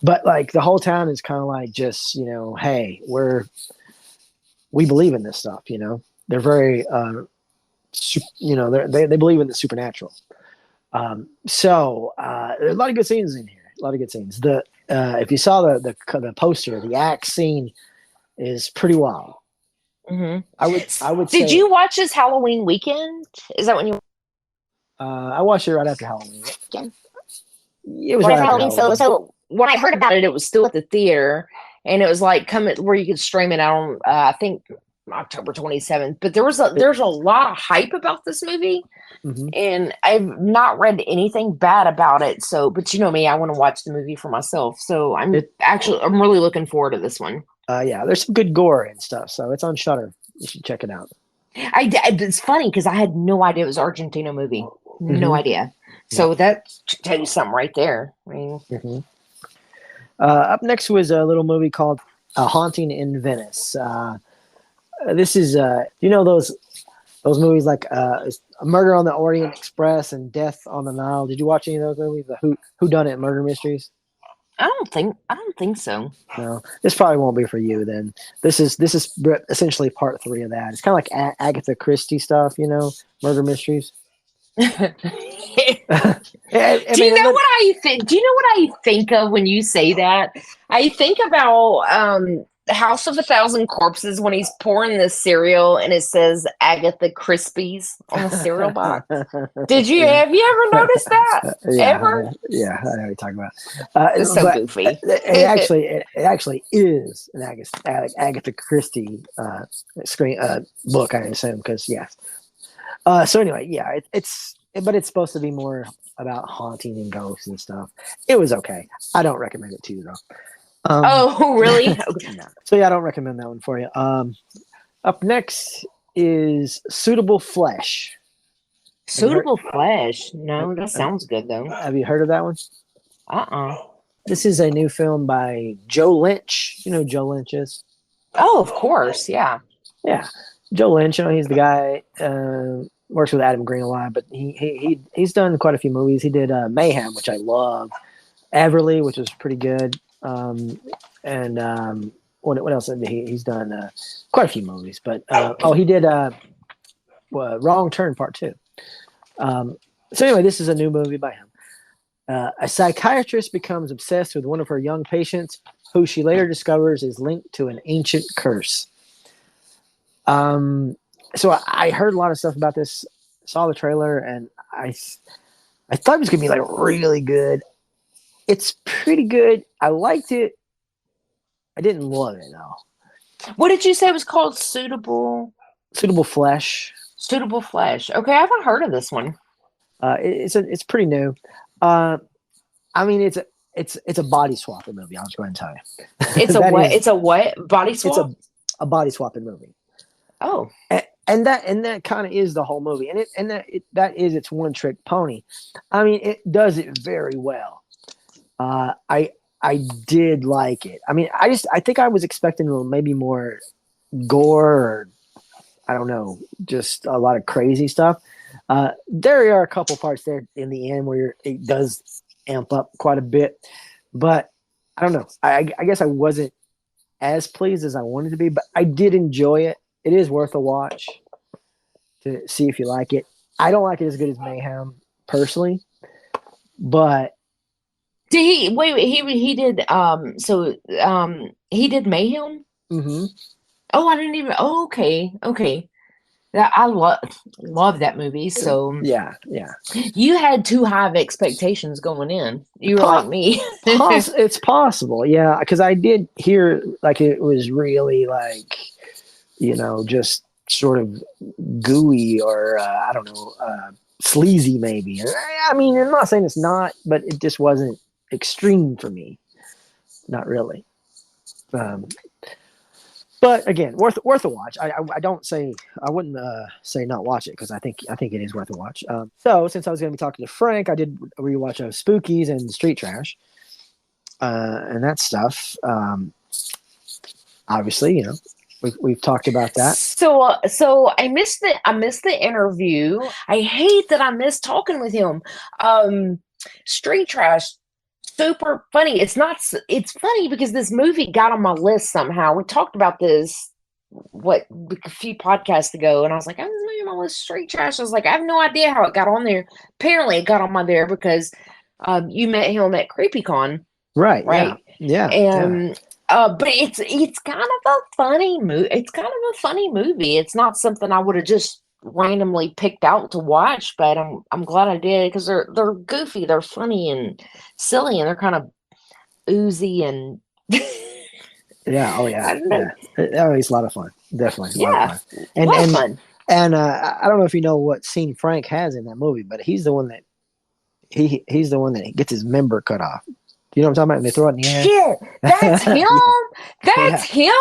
But like the whole town is kind of like just hey, we believe in this stuff. They're very they believe in the supernatural. So there's a lot of good scenes in here. A lot of good scenes. If you saw the poster, the axe scene is pretty wild. Mm-hmm. I would. Did you watch this Halloween weekend? Is that when you? I watched it right after Halloween. Yeah. It was right after Halloween. So when I heard about it, it was still at the theater, and it was like coming where you could stream it out on I think October 27th. But there's a lot of hype about this movie, mm-hmm. and I've not read anything bad about it. So, but you know me, I want to watch the movie for myself. So I'm really looking forward to this one. Yeah, there's some good gore and stuff, so it's on Shudder. You should check it out. It's funny because I had no idea it was an Argentina movie. Mm-hmm. No idea. So that should tell you something right there. I mean, mm-hmm. Up next was a little movie called A Haunting in Venice. This is those movies like A Murder on the Orient Express and Death on the Nile. Did you watch any of those movies? The whodunit murder mysteries? I don't think so. No, this probably won't be for you then. This is essentially part 3 of that. It's kind of like Agatha Christie stuff, murder mysteries. Do you know what I think of when you say that? I think about House of a Thousand Corpses when he's pouring the cereal and it says Agatha Crispies on the cereal box. Have you ever noticed that? Ever? Yeah, I know what you're talking about. It's so goofy. It actually is an Agatha Christie book, I assume, because yes. So anyway, yeah, it's supposed to be more about haunting and ghosts and stuff. It was okay. I don't recommend it to you though. Oh, really? So yeah, I don't recommend that one for you. Up next is Suitable Flesh. Suitable Flesh? No, that sounds good though. Have you heard of that one? This is a new film by Joe Lynch. You know who Joe Lynch is? Oh, of course, yeah. Yeah, Joe Lynch. He's the guy. Works with Adam Green a lot, but he's done quite a few movies. He did Mayhem, which I love. Everly, which was pretty good. What else? He's done quite a few movies, but he did Wrong Turn Part 2. So anyway, this is a new movie by him. A psychiatrist becomes obsessed with one of her young patients, who she later discovers is linked to an ancient curse. So I heard a lot of stuff about this, saw the trailer, and I thought it was gonna be like really good. It's pretty good. I liked it. I didn't love it though. What did you say it was called? Suitable Flesh. Suitable Flesh. Okay, I haven't heard of this one. It's pretty new. I mean, it's a body swapping movie. I'll just go ahead and tell you. It's a what? It's a what? Body swap? It's a body swapping movie. Oh. and that kind of is the whole movie, and that is its one trick pony. I mean, it does it very well. I did like it. I mean, I think I was expecting maybe more gore, or I don't know, just a lot of crazy stuff. There are a couple parts there in the end where it does amp up quite a bit, but I don't know. I guess I wasn't as pleased as I wanted to be, but I did enjoy it. It is worth a watch to see if you like it. I don't like it as good as Mayhem personally, but Did he wait? He did. He did Mayhem. mm-hmm. Oh, I didn't even. Oh, okay. I love that movie. So yeah. you had too high of expectations going in. You were like me. It's possible, yeah, because I did hear like it was really like, just sort of gooey, or I don't know, sleazy maybe. I mean, I'm not saying it's not, but it just wasn't extreme for me. Not really. But again, worth a watch. I wouldn't say not watch it, because I think it is worth a watch. So since I was going to be talking to Frank, I did rewatch Spookies and Street Trash, and that stuff. Obviously, we've talked about that. So I missed the interview. I hate that I missed talking with him. Street Trash, super funny. It's funny because this movie got on my list somehow. We talked about this a few podcasts ago, and I was like, I was moving my list. Street Trash. I was like, I have no idea how it got on there. Apparently it got on my there because you met him at CreepyCon. Right. Yeah. And but it's kind of a funny movie. It's kind of a funny movie. It's not something I would have just randomly picked out to watch, but I'm glad I did, because they're goofy, they're funny and silly, and they're kind of oozy and yeah. Oh yeah. It's a lot of fun. Definitely. A lot of fun. A lot of fun. And I don't know if you know what scene Frank has in that movie, but he's the one that he's the one that gets his member cut off. You know what I'm talking about? And they throw it in the air. Shit, that's him. That's him.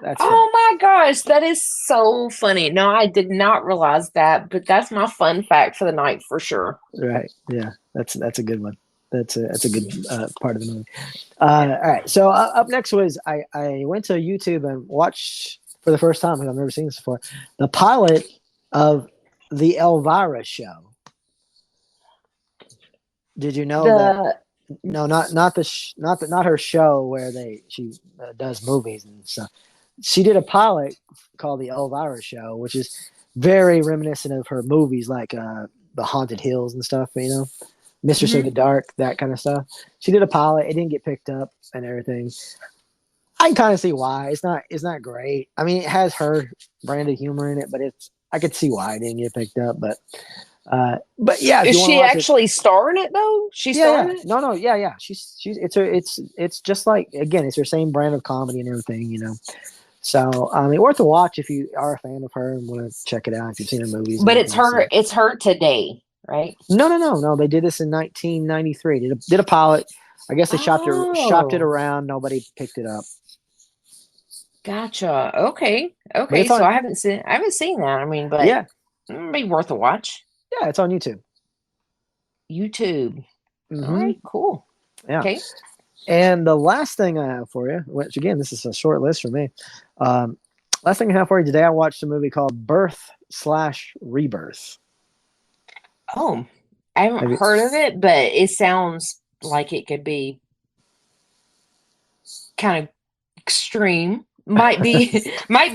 That's my gosh, that is so funny. No, I did not realize that, but that's my fun fact for the night for sure. Right. Yeah, that's a good one. That's a good part of the movie. All right. So up next was I went to YouTube and watched for the first time, because I've never seen this before, the pilot of the Elvira show. Did you know that? No, not her show where she does movies and stuff. She did a pilot called the Elvira Show, which is very reminiscent of her movies, like the Haunted Hills and stuff. Mistress of the Dark, that kind of stuff. She did a pilot. It didn't get picked up and everything. I can kind of see why. It's not great. I mean, it has her brand of humor in it, but I could see why it didn't get picked up. But yeah, is she actually starring it though? She's starring it? No, yeah. It's just like, again, it's her same brand of comedy and everything, So I mean, worth a watch if you are a fan of her and want to check it out if you've seen her movies. But it's her today, right? No. They did this in 1993. Did a pilot. I guess they shopped it around. Nobody picked it up. Gotcha. Okay. So I haven't seen that. I mean, but yeah, it'd be worth a watch. Yeah, it's on YouTube. Mm-hmm. All right, cool. Yeah. Okay. And the last thing I have for you, which again, this is a short list for me. Last thing I have for you today, I watched a movie called Birth/Rebirth. Oh, I haven't heard of it, but it sounds like it could be kind of extreme. Might be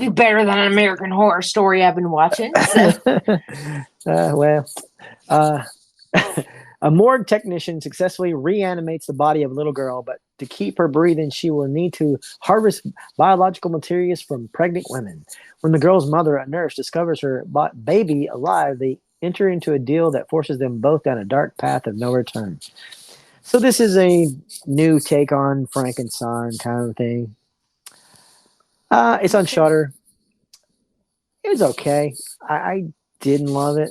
better than an American Horror Story I've been watching. So. A morgue technician successfully reanimates the body of a little girl, but to keep her breathing, she will need to harvest biological materials from pregnant women. When the girl's mother, a nurse, discovers her baby alive, they enter into a deal that forces them both down a dark path of no return. So this is a new take on Frankenstein kind of thing. It's on Shudder. It was okay. I didn't love it.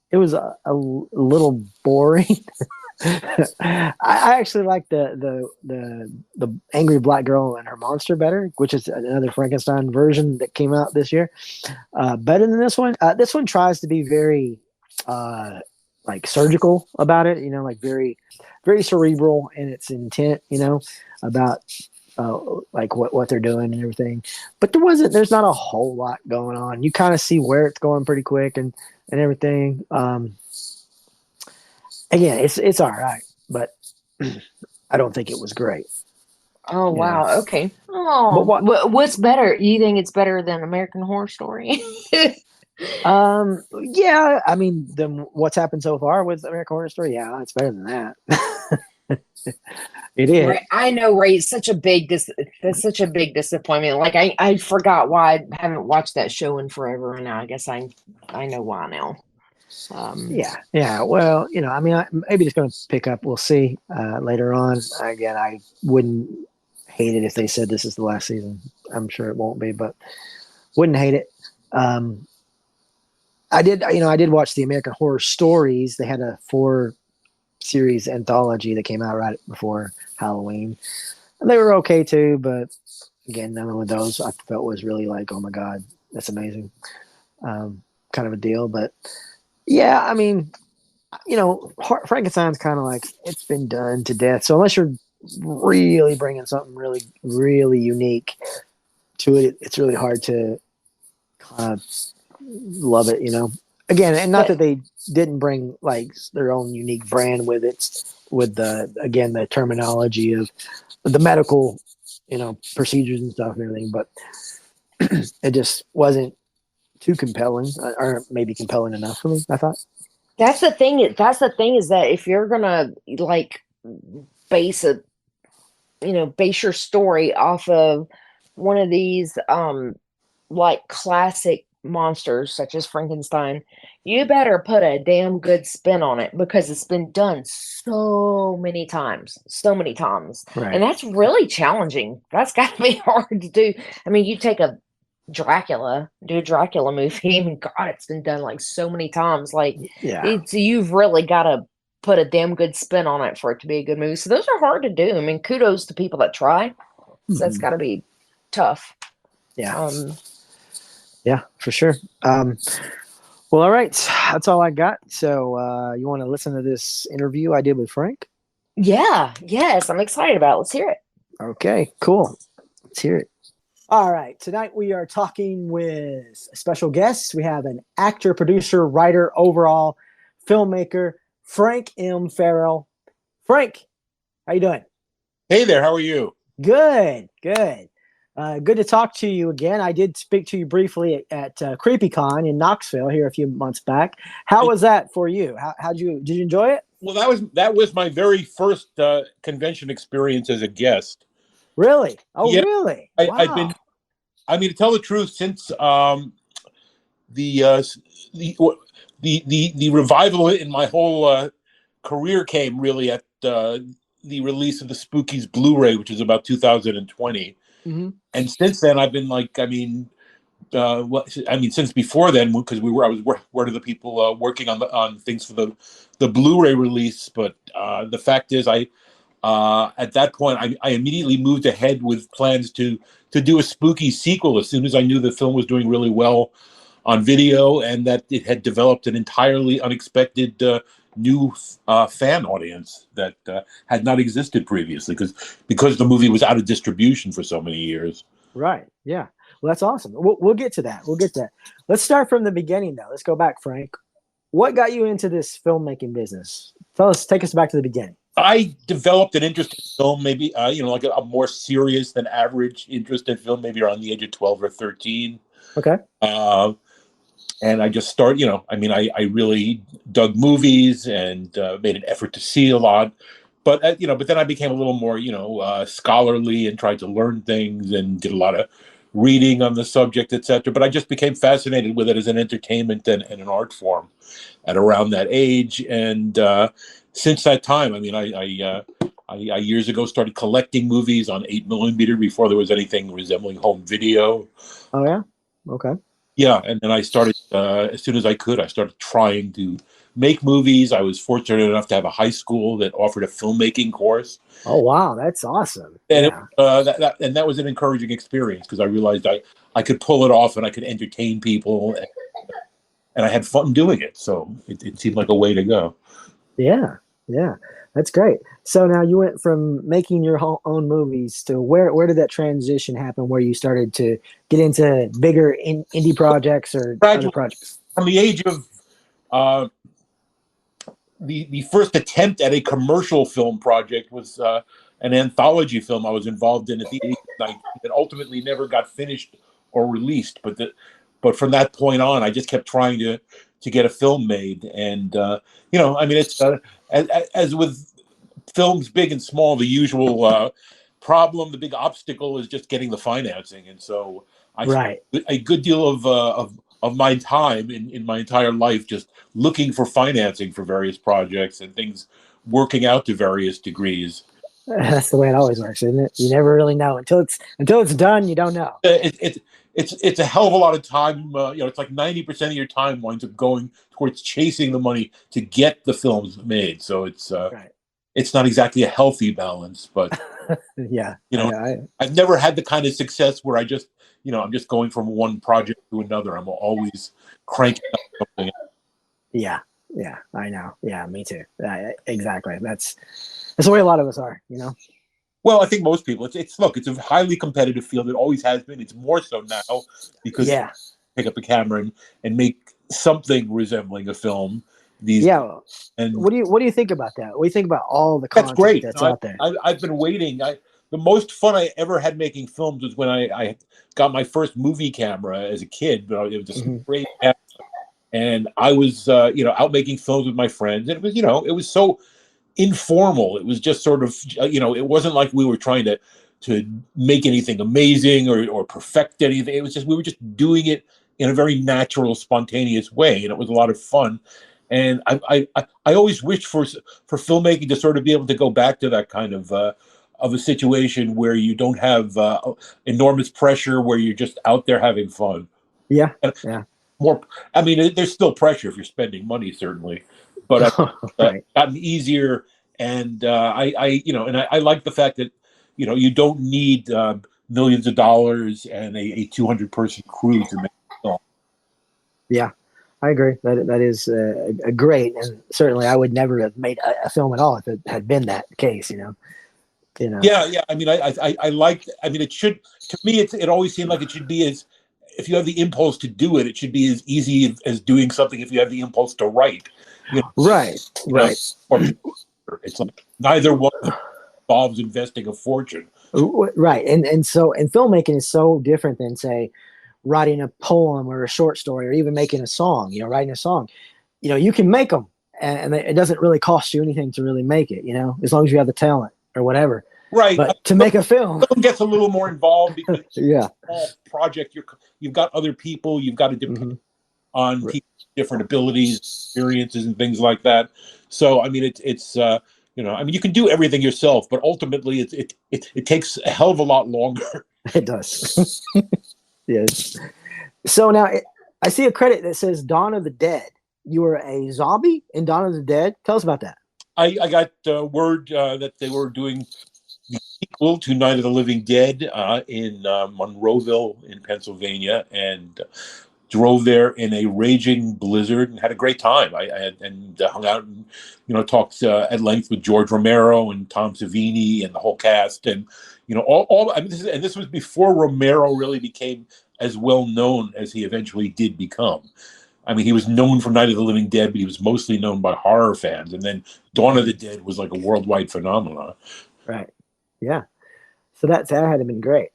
It was a little boring. I actually like the angry black girl and her monster better, which is another Frankenstein version that came out this year. Better than this one. This one tries to be very like surgical about it, like very very cerebral in its intent, about like what they're doing and everything. But there's not a whole lot going on. You kind of see where it's going pretty quick and everything. Again, it's all right, but I don't think it was great. Oh wow, Yeah. okay. Oh, what's better? You think it's better than American Horror Story? Yeah, I mean, then what's happened so far with American Horror Story? Yeah, it's better than that. It is. Right, I know, right? It's such a that's such a big disappointment. Like I forgot why I haven't watched that show in forever, and now I guess I know why now. Yeah. Well, I mean, maybe it's going to pick up. We'll see later on. Again, I wouldn't hate it if they said this is the last season. I'm sure it won't be, but wouldn't hate it. I did watch the American Horror Stories. They had a 4-series anthology that came out right before Halloween. And they were okay too, but again, none of those I felt was really like, oh my God, that's amazing. Kind of a deal. But yeah, I mean, Frankenstein's kind of like, it's been done to death. So unless you're really bringing something really, really unique to it, it's really hard to kind of love it, Again, and not that they didn't bring like their own unique brand with it, with the terminology of the medical, procedures and stuff and everything, but it just wasn't too compelling, or maybe compelling enough for me, I thought. That's the thing. That's the thing is that if you're gonna like base your story off of one of these like classic monsters such as Frankenstein, you better put a damn good spin on it because it's been done so many times. Right. And that's really challenging. That's got to be hard to do. I mean, you take do a Dracula movie, and God, it's been done like so many times. Like, Yeah. you've really got to put a damn good spin on it for it to be a good movie. So those are hard to do. I mean, kudos to people that try. So that's got to be tough. Yeah. Yeah, for sure. Well, all right. That's all I got. So you want to listen to this interview I did with Frank? Yeah. Yes. I'm excited about it. Let's hear it. Okay, cool. Let's hear it. All right. Tonight we are talking with a special guest. We have an actor, producer, writer, overall filmmaker, Frank M. Farel. Frank, how you doing? Hey there, how are you? Good. Good to talk to you again. I did speak to you briefly at CreepyCon in Knoxville here a few months back. How was that for you? Did you enjoy it? Well, that was my very first convention experience as a guest. Really? Oh, Yeah, really? I've been. I mean, to tell the truth, since the revival in my whole career came really at the release of the Spookies Blu-ray, which is about 2020. Mm-hmm. And since then, I've been like, since before then, because I was one of the people working on things for the Blu-ray release. But the fact is, at that point, I immediately moved ahead with plans to do a Spooky sequel as soon as I knew the film was doing really well on video and that it had developed an entirely unexpected new fan audience that had not existed previously because the movie was out of distribution for so many years. Right. Yeah. Well, that's awesome. We'll get to that. Let's start from the beginning, though. Let's go back, Frank. What got you into this filmmaking business? Take us back to the beginning. I developed an interest in film, maybe, like a more serious than average interest in film, maybe around the age of 12 or 13. Okay. And I just started, I really dug movies and made an effort to see a lot. But then I became a little more, scholarly and tried to learn things and did a lot of reading on the subject, etc. But I just became fascinated with it as an entertainment and an art form at around that age. And since that time, I mean, I years ago started collecting movies on 8mm before there was anything resembling home video. Oh, yeah? Okay. Yeah, and then I started, as soon as I could, I started trying to make movies. I was fortunate enough to have a high school that offered a filmmaking course. Oh wow, that's awesome. And Yeah. that was an encouraging experience because I realized I could pull it off and I could entertain people, and I had fun doing it. So it seemed like a way to go. Yeah, yeah, that's great. So now you went from making your own movies to where did that transition happen? Where you started to get into bigger indie projects or other projects? From the age of the first attempt at a commercial film project was an anthology film I was involved in at the age of 19 that ultimately never got finished or released. But from that point on, I just kept trying to get a film made. And I mean, it's as with films big and small, the usual problem, the big obstacle is just getting the financing. And so I spent a good deal of my time in my entire life just looking for financing for various projects and things working out to various degrees. That's the way it always works, isn't it? You never really know until it's done. You don't know. It's a hell of a lot of time. It's like 90% of your time winds up going towards chasing the money to get the films made. So it's not exactly a healthy balance, but yeah, I've never had the kind of success where I'm just going from one project to another. I'm always cranking up something. Yeah, I know. Yeah, me too. Exactly. That's the way a lot of us are, Well, I think most people. It's a highly competitive field. It always has been. It's more so now because you pick up a camera and make something resembling a film. And what do you think about that? What do you think about all the content that's out there? I've been waiting. The most fun I ever had making films was when I got my first movie camera as a kid. But it was just great, and I was out making films with my friends, and it was so informal. It was just sort of it wasn't like we were trying to make anything amazing or perfect anything. It was just we were just doing it in a very natural, spontaneous way, and it was a lot of fun. And I always wished for filmmaking to sort of be able to go back to that kind of a situation where you don't have enormous pressure, where you're just out there having fun. Yeah. More. I mean, there's still pressure if you're spending money, certainly, but it's gotten easier. And I like the fact that you don't need millions of dollars and a 200-person crew to make a film. Yeah. I agree. That is a great, and certainly I would never have made a film at all if it had been that case. Yeah. I mean, I like. I mean, it should. To me, it always seemed like it should be as. If you have the impulse to do it, it should be as easy as doing something. If you have the impulse to write, right. It's like neither one involves investing a fortune. Right, and filmmaking is so different than, say, writing a poem or a short story or even making a song. Writing a song, you can make them, and it doesn't really cost you anything to really make it. As long as you have the talent or whatever. Right. But to make a film gets a little more involved because yeah, small project. You've got other people. You've got to depend on people's different abilities, experiences, and things like that. So I mean, it's I mean, you can do everything yourself, but ultimately, it takes a hell of a lot longer. It does. Yes. So now I see a credit that says Dawn of the Dead. You were a zombie in Dawn of the Dead. Tell us about that. I got word that they were doing the sequel to Night of the Living Dead in Monroeville in Pennsylvania, and drove there in a raging blizzard and had a great time. I hung out and talked at length with George Romero and Tom Savini and the whole cast, and all. I mean, this was before Romero really became as well known as he eventually did become. I mean, he was known for Night of the Living Dead, but he was mostly known by horror fans. And then Dawn of the Dead was like a worldwide phenomenon. Right. Yeah. So that had to been great.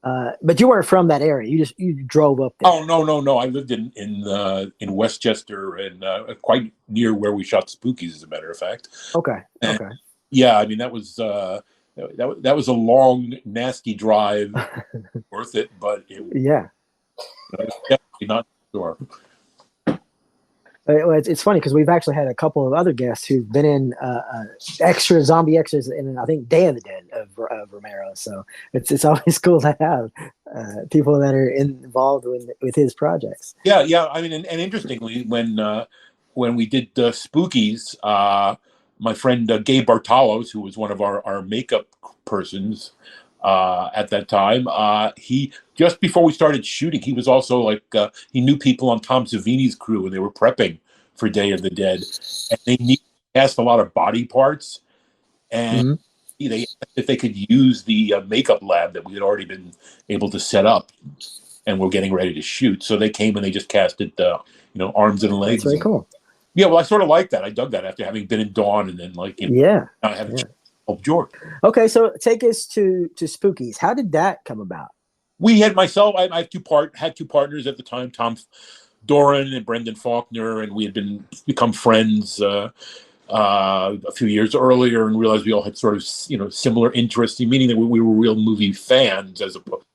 But you weren't from that area. You drove up there. Oh, no. I lived in Westchester and quite near where we shot Spookies, as a matter of fact. Okay. Yeah, I mean, that was a long, nasty drive. Worth it, but it was definitely not sure. It's funny because we've actually had a couple of other guests who've been in extra zombie extras in, I think, Day of the Dead of Romero. So it's always cool to have people that are involved with his projects. Yeah. I mean, and interestingly, when when we did Spookies, my friend Gabe Bartalos, who was one of our makeup persons at that time, he just before we started shooting, he was also like he knew people on Tom Savini's crew, and they were prepping for Day of the Dead, and they asked a lot of body parts, and they asked if they could use the makeup lab that we had already been able to set up, and we're getting ready to shoot. So they came and they just casted arms and legs. That's very cool. Yeah, well, I sort of like that. I dug that after having been in Dawn, and then I have help George. Okay, so take us to Spookies. How did that come about? We had myself. I have two partners at the time, Tom Doran and Brendan Faulkner, and we had become friends a few years earlier, and realized we all had sort of similar interests, meaning that we were real movie fans as opposed.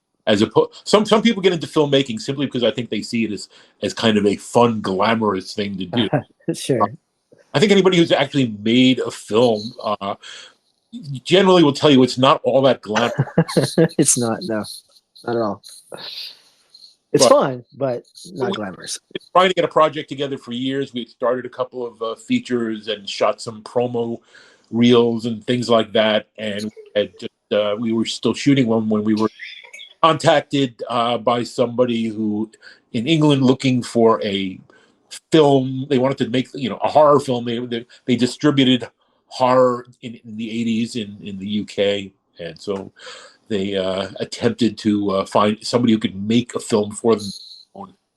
Some people get into filmmaking simply because I think they see it as kind of a fun, glamorous thing to do. Sure. I think anybody who's actually made a film generally will tell you it's not all that glamorous. It's not, no, not at all. It's fun, but not glamorous. Trying to get a project together for years. We started a couple of features and shot some promo reels and things like that, and we were still shooting one when we were contacted by somebody who in England looking for a film. They wanted to make a horror film. They distributed horror in the 80s in the UK, and so they attempted to find somebody who could make a film for them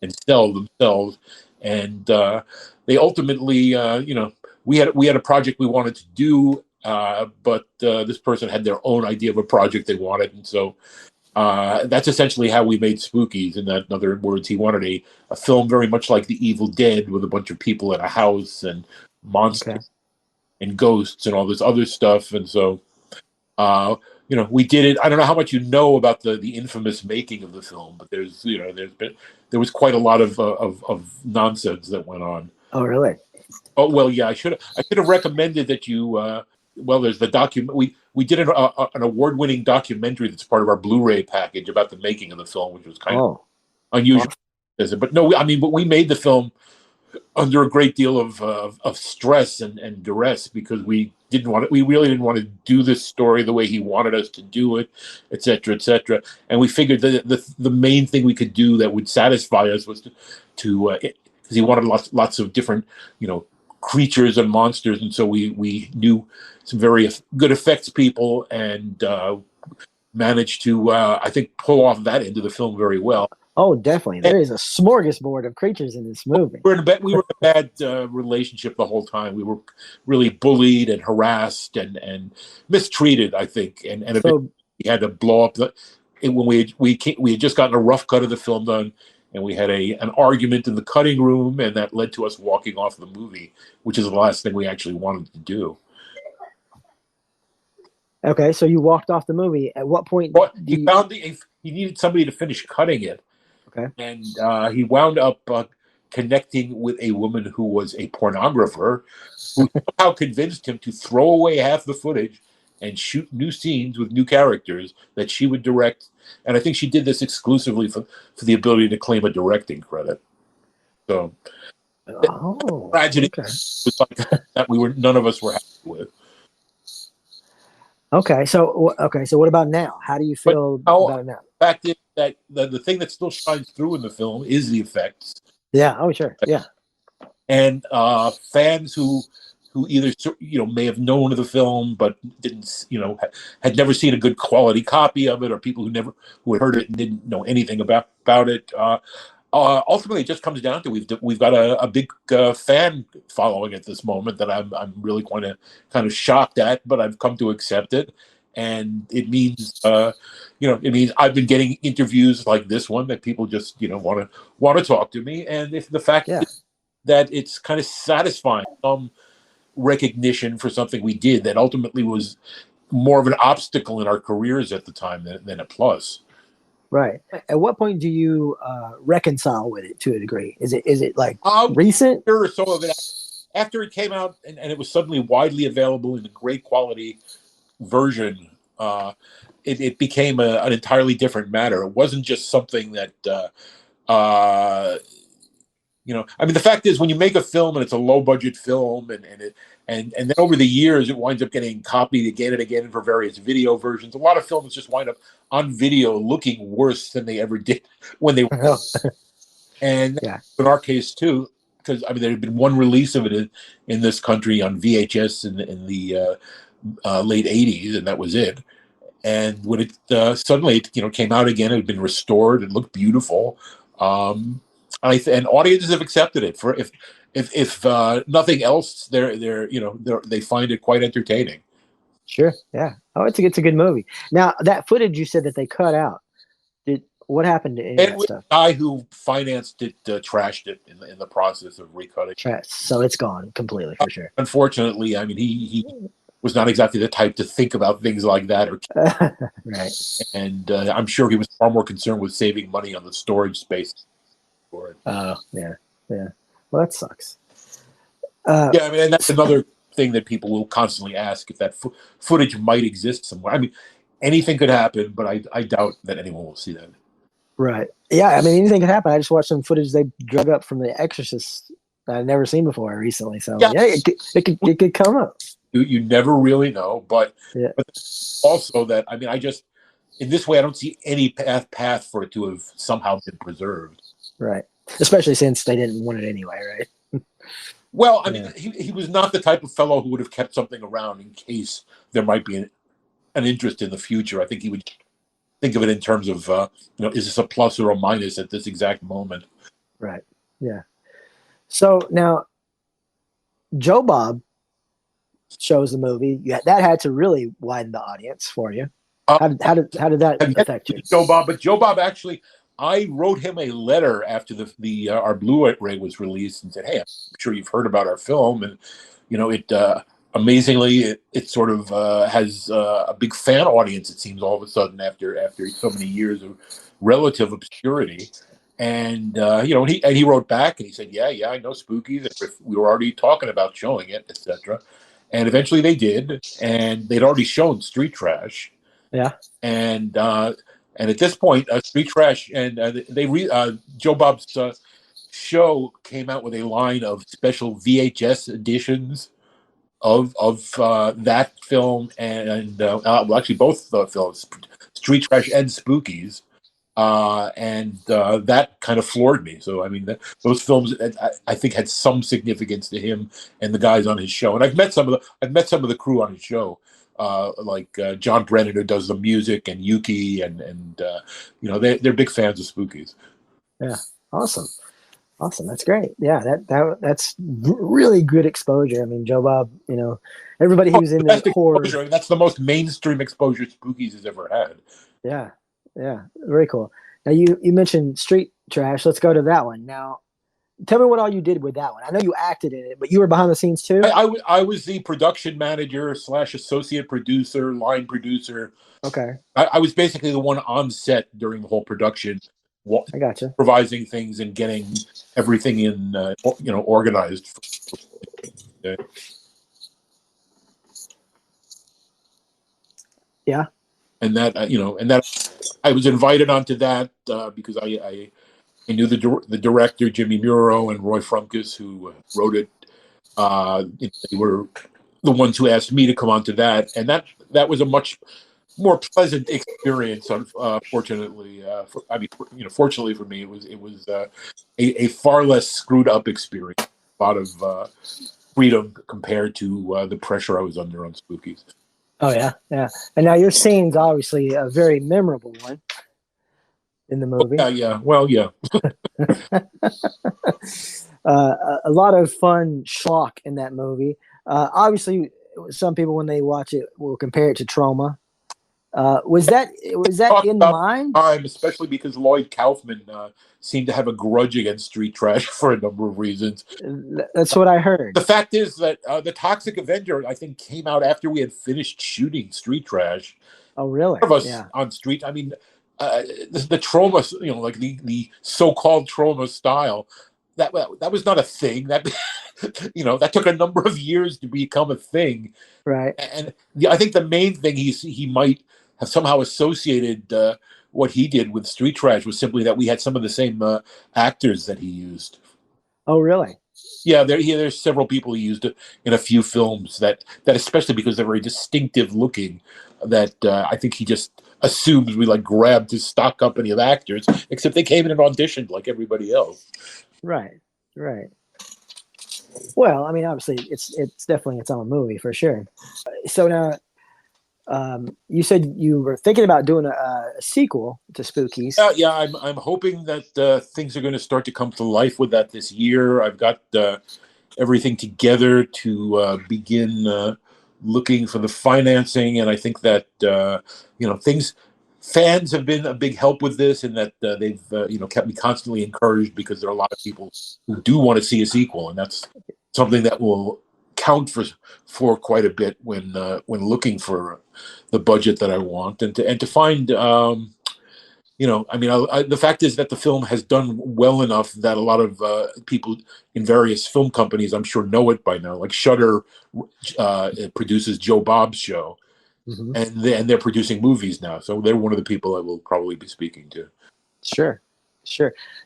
and sell themselves. And they ultimately, we had a project we wanted to do, but this person had their own idea of a project they wanted, and so that's essentially how we made Spookies. In other words, he wanted a film very much like The Evil Dead, with a bunch of people in a house and monsters and ghosts and all this other stuff. And so, we did it. I don't know how much you know about the infamous making of the film, but there was quite a lot of nonsense that went on. Oh, really? Oh, well, yeah. I should have recommended that you. There's the document. We did an award-winning documentary that's part of our Blu-ray package about the making of the film, which was kind of unusual. Awesome. But no, but we made the film under a great deal of stress and duress, because we really didn't want to do this story the way he wanted us to do it, et cetera, et cetera. And we figured that the main thing we could do that would satisfy us was to because he wanted lots of different creatures and monsters, and so we knew some very good effects people, and managed to I think pull off that into the film very well. Oh, definitely. There is a smorgasbord of creatures in this movie. We were in a bad relationship the whole time. We were really bullied and harassed and mistreated, I think, and so, we had to blow up when we had just gotten a rough cut of the film done. And we had an argument in the cutting room, and that led to us walking off the movie, which is the last thing we actually wanted to do. Okay, so you walked off the movie. At what point? He found he needed somebody to finish cutting it. Okay, and he wound up connecting with a woman who was a pornographer, who somehow convinced him to throw away half the footage and shoot new scenes with new characters that she would direct. And I think she did this exclusively for the ability to claim a directing credit. So, tragedy was like that none of us were happy with. Okay, so what about now? How do you feel about it now? The fact is that the thing that still shines through in the film is the effects. Yeah. Oh, sure. Yeah. And fans who either may have known of the film but didn't had never seen a good quality copy of it, or people who had heard it and didn't know anything about it. Ultimately, it just comes down to we've got a big fan following at this moment that I'm really kind of shocked at, but I've come to accept it, and it means I've been getting interviews like this one that people just want to talk to me, and if the fact that it's kind of satisfying recognition for something we did that ultimately was more of an obstacle in our careers at the time than a plus. Right. At what point do you reconcile with it to a degree? Is it like recent? Or so of it after it came out and it was suddenly widely available in a great quality version. It became an entirely different matter. It wasn't just something that I mean, the fact is, when you make a film and it's a low budget film, and then over the years it winds up getting copied again and again for various video versions. A lot of films just wind up on video looking worse than they ever did when they were. And in our case too, because I mean, there had been one release of it in this country on VHS in the late '80s, and that was it. And when it suddenly came out again, it had been restored. It looked beautiful. And audiences have accepted it for if nothing else, they find it quite entertaining. Sure, yeah. Oh, it's a good movie. Now that footage you said that they cut out, what happened to any of that stuff? The guy who financed it trashed it in the process of recutting. So it's gone completely for sure. Unfortunately, I mean he was not exactly the type to think about things like that, right. And I'm sure he was far more concerned with saving money on the storage space for it. Oh, yeah. Well, that sucks. I mean, and that's another thing that people will constantly ask, if that footage might exist somewhere. I mean, anything could happen, but I doubt that anyone will see that. Right. Yeah, I mean, anything could happen. I just watched some footage they drug up from The Exorcist that I'd never seen before recently. So, it could come up. You never really know, but also that, I mean, in this way, I don't see any path for it to have somehow been preserved. Right. Especially since they didn't want it anyway, right? Well, I mean, he was not the type of fellow who would have kept something around in case there might be an interest in the future. I think he would think of it in terms of, is this a plus or a minus at this exact moment? Right. Yeah. So now, Joe Bob shows the movie. That had to really widen the audience for you. How did that affect you? Joe Bob actually, I wrote him a letter after our Blu-ray was released and said, "Hey, I'm sure you've heard about our film, and it amazingly it sort of has a big fan audience. It seems all of a sudden after so many years of relative obscurity." And he wrote back and he said, "Yeah, I know Spookies. We were already talking about showing it, etc." And eventually they did, and they'd already shown Street Trash. Yeah, and at this point, Street Trash and Joe Bob's show came out with a line of special VHS editions of that film and actually both films, Street Trash and Spookies, and that kind of floored me. So I mean, those films I think had some significance to him and the guys on his show. And I've met some of the crew on his show. Like John Brennan, who does the music, and Yuki, and they're big fans of Spookies. Yeah, awesome. That's great. Yeah, that's really good exposure. I mean, Joe Bob, everybody who's in the horror. I mean, that's the most mainstream exposure Spookies has ever had. Yeah, very cool. Now you mentioned Street Trash. Let's go to that one now. Tell me what all you did with that one. I know you acted in it, but you were behind the scenes too? I was the production manager / associate producer, line producer. Okay. I was basically the one on set during the whole production. I gotcha. Improvising things and getting everything in, organized. Yeah. And that, I was invited onto that because I knew the director, Jimmy Muro, and Roy Frumkus, who wrote it. They were the ones who asked me to come onto that, and that was a much more pleasant experience. Fortunately, fortunately for me, it was a far less screwed up experience. A lot of freedom compared to the pressure I was under on Spookies. Oh yeah. And now your scene's obviously a very memorable one in the movie. Yeah. Well, yeah. A lot of fun schlock in that movie. Obviously, some people when they watch it will compare it to Trauma. Was that in mind? Especially because Lloyd Kaufman seemed to have a grudge against Street Trash for a number of reasons. That's what I heard. The fact is that the Toxic Avenger, I think, came out after we had finished shooting Street Trash. Oh, really? Of us on Street. I mean, the Trauma, like the so-called Trauma style, that was not a thing. That that took a number of years to become a thing. Right. And I think the main thing he might have somehow associated what he did with Street Trash was simply that we had some of the same actors that he used. Oh, really? Yeah, there's several people who used it in a few films that especially because they're very distinctive looking, that I think he just assumes we like grabbed his stock company of actors, except they came in and auditioned like everybody else. Right. Right. Well, I mean, obviously, it's definitely its own movie for sure. So now, you said you were thinking about doing a sequel to Spookies. Yeah, I'm hoping that things are going to start to come to life with that this year. I've got everything together to begin looking for the financing, and I think that things. Fans have been a big help with this, in that they've kept me constantly encouraged, because there are a lot of people who do want to see a sequel, and that's something that will count for quite a bit when looking for the budget that I want, and to find. The fact is that the film has done well enough that a lot of people in various film companies, I'm sure, know it by now. Like Shudder produces Joe Bob's show, Mm-hmm. and they're producing movies now. So they're one of the people I will probably be speaking to. Sure.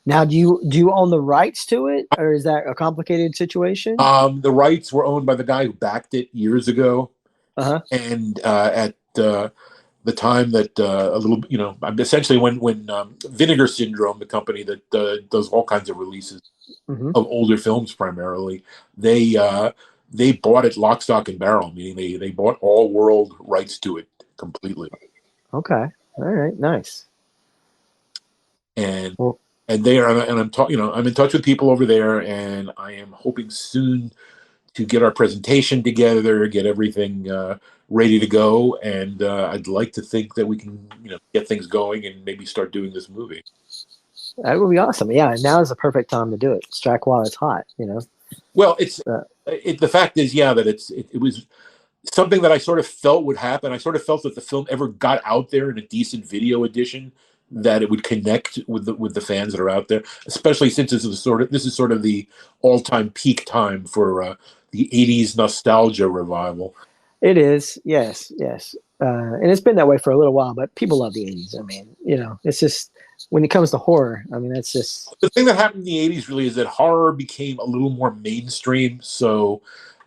Now, do you own the rights to it, or is that a complicated situation? The rights were owned by the guy who backed it years ago, and at the time that essentially when Vinegar Syndrome, the company that does all kinds of releases of older films primarily, they bought it lock, stock, and barrel, meaning they bought all world rights to it completely. Okay, all right, nice. And they are, and I'm in touch with people over there, and I am hoping soon to get our presentation together, get everything ready to go, and I'd like to think that we can, get things going and maybe start doing this movie. That would be awesome. Yeah, now is the perfect time to do it. Strike while it's hot. Well, the fact is, that it was something that I sort of felt would happen. I sort of felt that the film ever got out there in a decent video edition, that it would connect with the fans that are out there, especially since this is sort of the all-time peak time for the 80s nostalgia revival. It is, yes. And it's been that way for a little while, but people love the 80s. I mean, it's just, when it comes to horror, I mean, that's just... The thing that happened in the 80s really is that horror became a little more mainstream. So,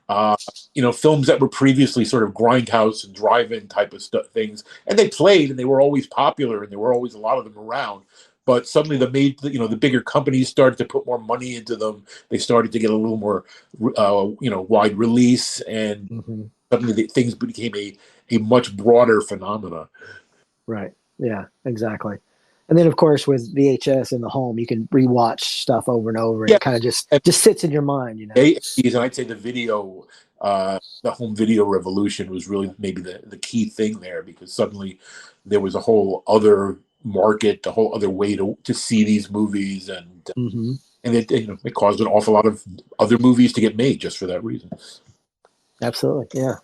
films that were previously sort of grindhouse and drive-in type of things, and they played, and they were always popular, and there were always a lot of them around. But suddenly the bigger companies started to put more money into them. They started to get a little more, wide release, and suddenly things became a much broader phenomena. Right. Yeah, exactly. And then, of course, with VHS in the home, you can rewatch stuff over and over. And it kind of just sits in your mind, And I'd say the home video revolution was really maybe the key thing there, because suddenly there was a whole other market, a whole other way to see these movies, and it caused an awful lot of other movies to get made just for that reason. Absolutely, yeah.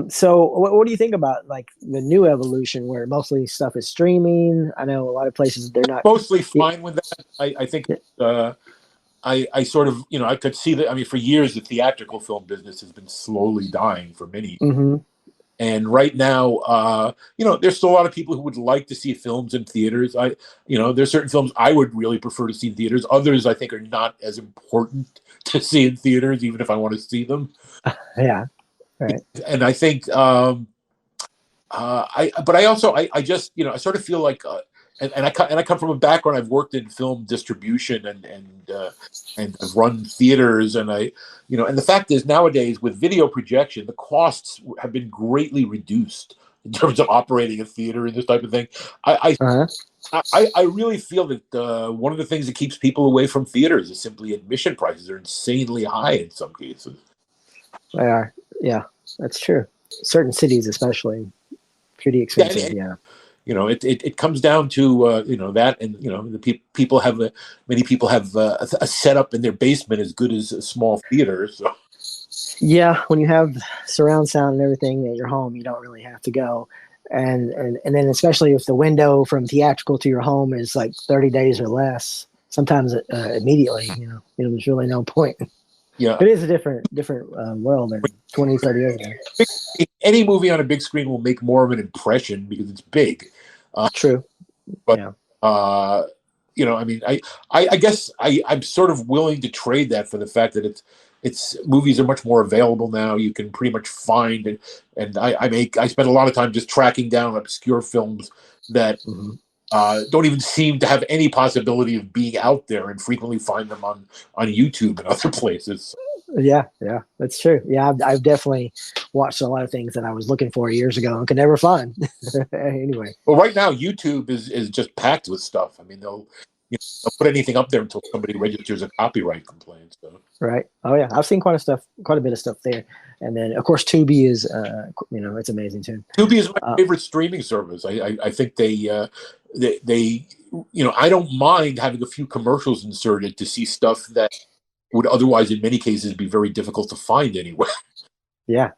So what do you think about like the new evolution where mostly stuff is streaming? I know a lot of places they're not mostly fine with that. I think I sort of, I could see that. I mean, for years, the theatrical film business has been slowly dying for many. And right now, there's still a lot of people who would like to see films in theaters. There's certain films I would really prefer to see in theaters. Others I think are not as important to see in theaters, even if I want to see them. Yeah. Right. And I think, I sort of feel like, and I come from a background. I've worked in film distribution and I've run theaters, and and the fact is, nowadays with video projection, the costs have been greatly reduced in terms of operating a theater and this type of thing. I really feel that one of the things that keeps people away from theaters is simply admission prices are insanely high in some cases. They are. Yeah, that's true. Certain cities, especially, pretty expensive. Yeah. It comes down to that, and many people have a setup in their basement as good as a small theater. So. Yeah, when you have surround sound and everything at your home, you don't really have to go. And then especially if the window from theatrical to your home is like 30 days or less, sometimes immediately, there's really no point. Yeah, it is a different world than 20, 30 years ago. Any movie on a big screen will make more of an impression because it's big. True. But, yeah. you know, I mean, I guess I'm sort of willing to trade that for the fact that it's movies are much more available now. You can pretty much find it, and I spend a lot of time just tracking down obscure films that don't even seem to have any possibility of being out there, and frequently find them on YouTube and other places. Yeah, that's true. Yeah, I've definitely watched a lot of things that I was looking for years ago and could never find. Anyway. Well, right now YouTube is just packed with stuff. I mean, they'll put anything up there until somebody registers a copyright complaint. So. Right. Oh yeah, I've seen quite a bit of stuff there. And then of course Tubi is, it's amazing too. Tubi is my favorite streaming service. I think they I don't mind having a few commercials inserted to see stuff that would otherwise, in many cases, be very difficult to find anywhere. Yeah,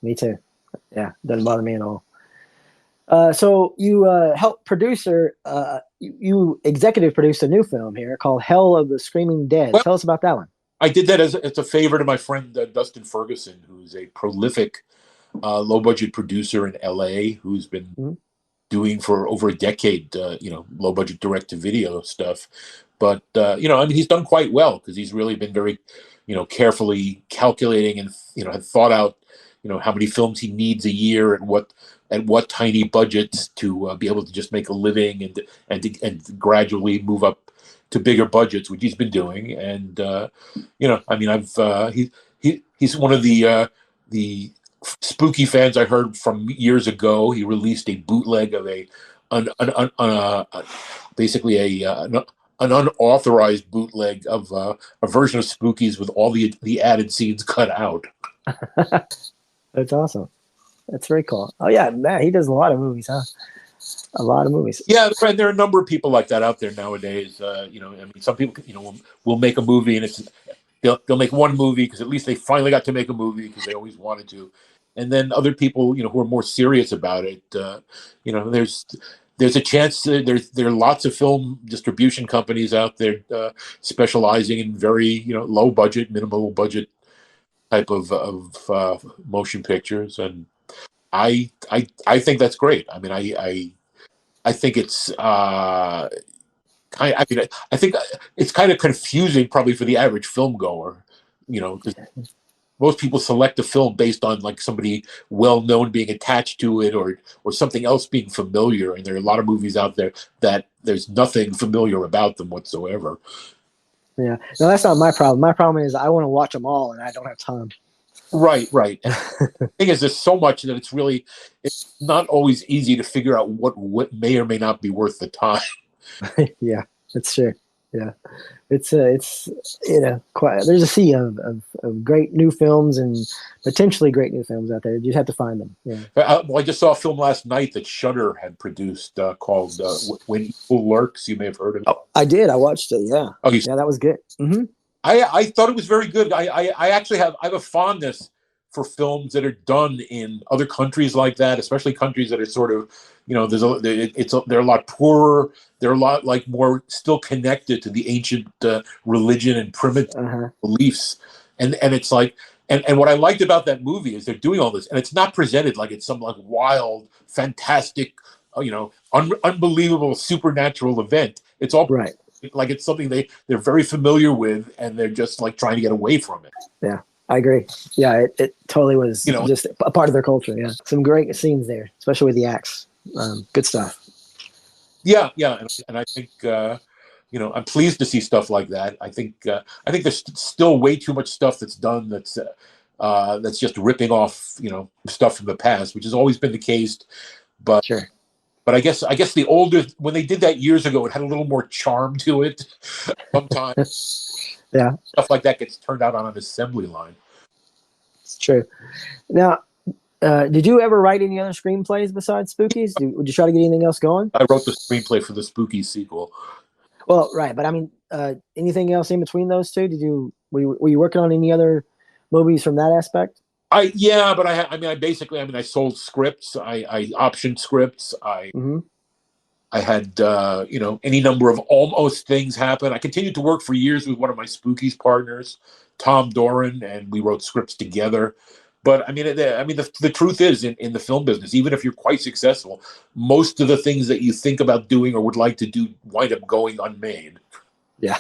me too. Yeah, doesn't bother me at all. So you helped producer, you executive produced a new film here called Hell of the Screaming Dead. Well, tell us about that one. I did that as a favor to my friend Dustin Ferguson, who's a prolific low-budget producer in LA, who's been doing for over a decade, low-budget direct-to-video stuff. But, he's done quite well because he's really been very, carefully calculating and, had thought out, how many films he needs a year and what tiny budgets to be able to just make a living and gradually move up to bigger budgets, which he's been doing. And, he's one of the spooky fans I heard from years ago. He released a bootleg of an unauthorized bootleg of a version of Spookies with all the added scenes cut out. That's awesome. That's very cool. Oh yeah, man, he does a lot of movies, huh? A lot of movies. Yeah, and there are a number of people like that out there nowadays. Some people, will make a movie and they'll make one movie because at least they finally got to make a movie because they always wanted to, and then other people, who are more serious about it. There's a chance there are lots of film distribution companies out there specializing in very low budget, minimal budget type of motion pictures, and I think that's great. I mean, I think it's I think it's kind of confusing probably for the average film goer, because most people select a film based on like somebody well known being attached to it or something else being familiar, and there are a lot of movies out there that there's nothing familiar about them whatsoever. Yeah, no, that's not my problem. My problem is I want to watch them all, and I don't have time. Right. And the thing is, there's so much that it's not always easy to figure out what may or may not be worth the time. Yeah, that's true. Yeah, it's quite. There's a sea of great new films and potentially great new films out there. You just have to find them. Yeah. I just saw a film last night that Shudder had produced called "When Evil Lurks." You may have heard of it. Oh, I did. I watched it. Yeah. Oh, yeah, that was good. Mm-hmm. I thought it was very good. I actually have a fondness for films that are done in other countries like that, especially countries that are sort of, they're a lot poorer. They're a lot like more still connected to the ancient religion and primitive beliefs. And it's like, and what I liked about that movie is they're doing all this, and it's not presented like it's some like wild, fantastic, unbelievable supernatural event. It's all right. Like it's something they're very familiar with, and they're just like trying to get away from it. Yeah, I agree. Yeah, it totally was just a part of their culture. Yeah, some great scenes there, especially with the axe. Good stuff. Yeah, and I think I'm pleased to see stuff like that. I think there's still way too much stuff that's done that's just ripping off stuff from the past, which has always been the case. But sure. But I guess the older, when they did that years ago, it had a little more charm to it. Sometimes, yeah, stuff like that gets turned out on an assembly line. It's true. Now, did you ever write any other screenplays besides Spookies? Would you try to get anything else going? I wrote the screenplay for the Spookies sequel. Well, right, but I mean, anything else in between those two? Were you working on any other movies from that aspect? I sold scripts. I optioned scripts. I had any number of almost things happen. I continued to work for years with one of my Spookies partners, Tom Doran, and we wrote scripts together. But I mean, the truth is, in the film business, even if you're quite successful, most of the things that you think about doing or would like to do wind up going unmade. Yeah.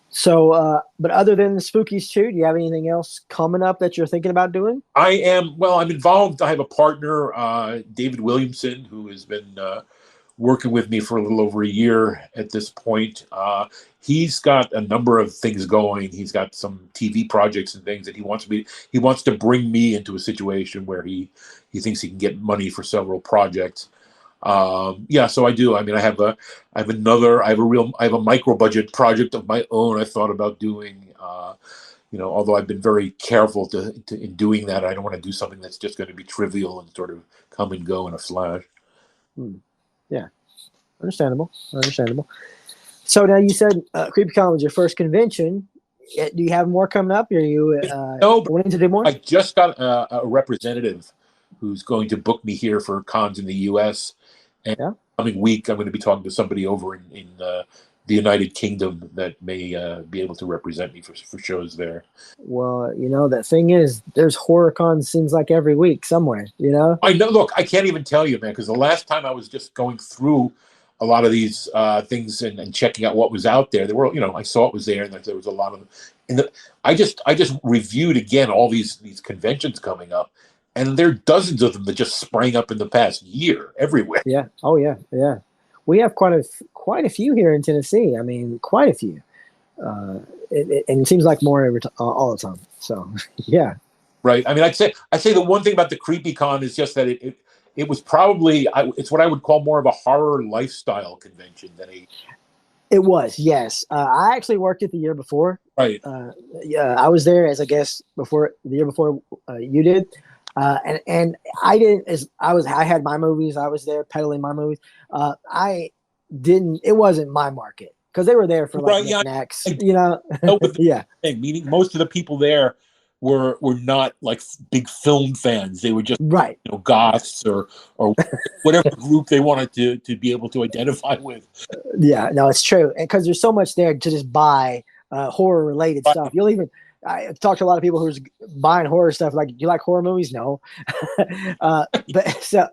So, but other than the Spookies too, do you have anything else coming up that you're thinking about doing? I'm involved. I have a partner, David Williamson, who has been working with me for a little over a year at this point. He's got a number of things going. He's got some TV projects and things that he wants to bring me into a situation where he thinks he can get money for several projects. So I do. I mean, I have a micro budget project of my own I thought about doing. Although I've been very careful in doing that, I don't want to do something that's just going to be trivial and sort of come and go in a flash. Yeah, understandable. So now you said CreepyCon was your first convention. Do you have more coming up? Are you wanting to do more? I just got a representative who's going to book me here for cons in the U.S. And coming week, I'm going to be talking to somebody over in the United Kingdom that may be able to represent me for shows there. Well, the thing is, there's horror cons seems like every week somewhere, I know. Look, I can't even tell you, man, because the last time I was just going through a lot of these things and checking out what was out there. There were, I saw it was there, and there was a lot of them. And I just reviewed again all these conventions coming up, and there are dozens of them that just sprang up in the past year everywhere. Yeah. Oh yeah. Yeah. We have quite a few here in Tennessee. I mean, quite a few. And it seems like more all the time. So yeah. Right. I mean, I'd say the one thing about the CreepyCon is just that it was probably it's what I would call more of a horror lifestyle convention than a. It was, yes. I actually worked it the year before. Right. I was there as a guest the year before you did. And I didn't, I had my movies. I was there peddling my movies. It wasn't my market because they were there for like knickknacks, Yeah. Meaning most of the people there were not like big film fans. They were just goths or whatever group they wanted to be able to identify with. Yeah, no, it's true. And because there's so much there to just buy horror related stuff. I talked to a lot of people who's buying horror stuff. Like, do you like horror movies? No. But so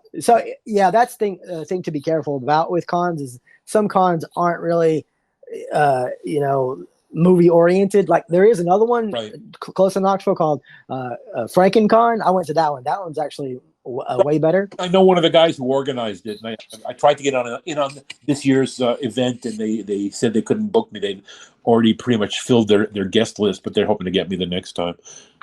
yeah, that's thing to be careful about with cons is some cons aren't really, movie oriented. Like there is another one close to Knoxville called FrankenCon. I went to that one. That one's actually way better. I know one of the guys who organized it, and I tried to get on this year's event, and they said they couldn't book me. They'd already pretty much filled their guest list, but they're hoping to get me the next time.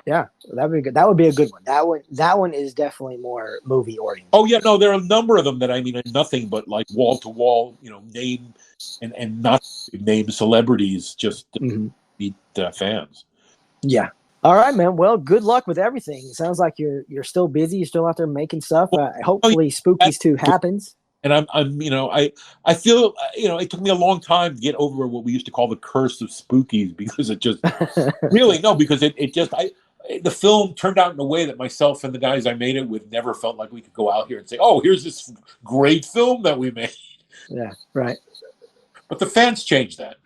Yeah, that'd be good. That would be a good one. That one is definitely more movie oriented. Oh yeah, no, there are a number of them that are nothing but like wall to wall, name and not name celebrities just to meet fans. Yeah. All right, man. Well, good luck with everything. It sounds like you're still busy. You're still out there making stuff. Hopefully, Spookies 2 happens. And I feel it took me a long time to get over what we used to call the curse of Spookies because it just because the film turned out in a way that myself and the guys I made it with never felt like we could go out here and say, oh, here's this great film that we made. Yeah, right. But the fans changed that.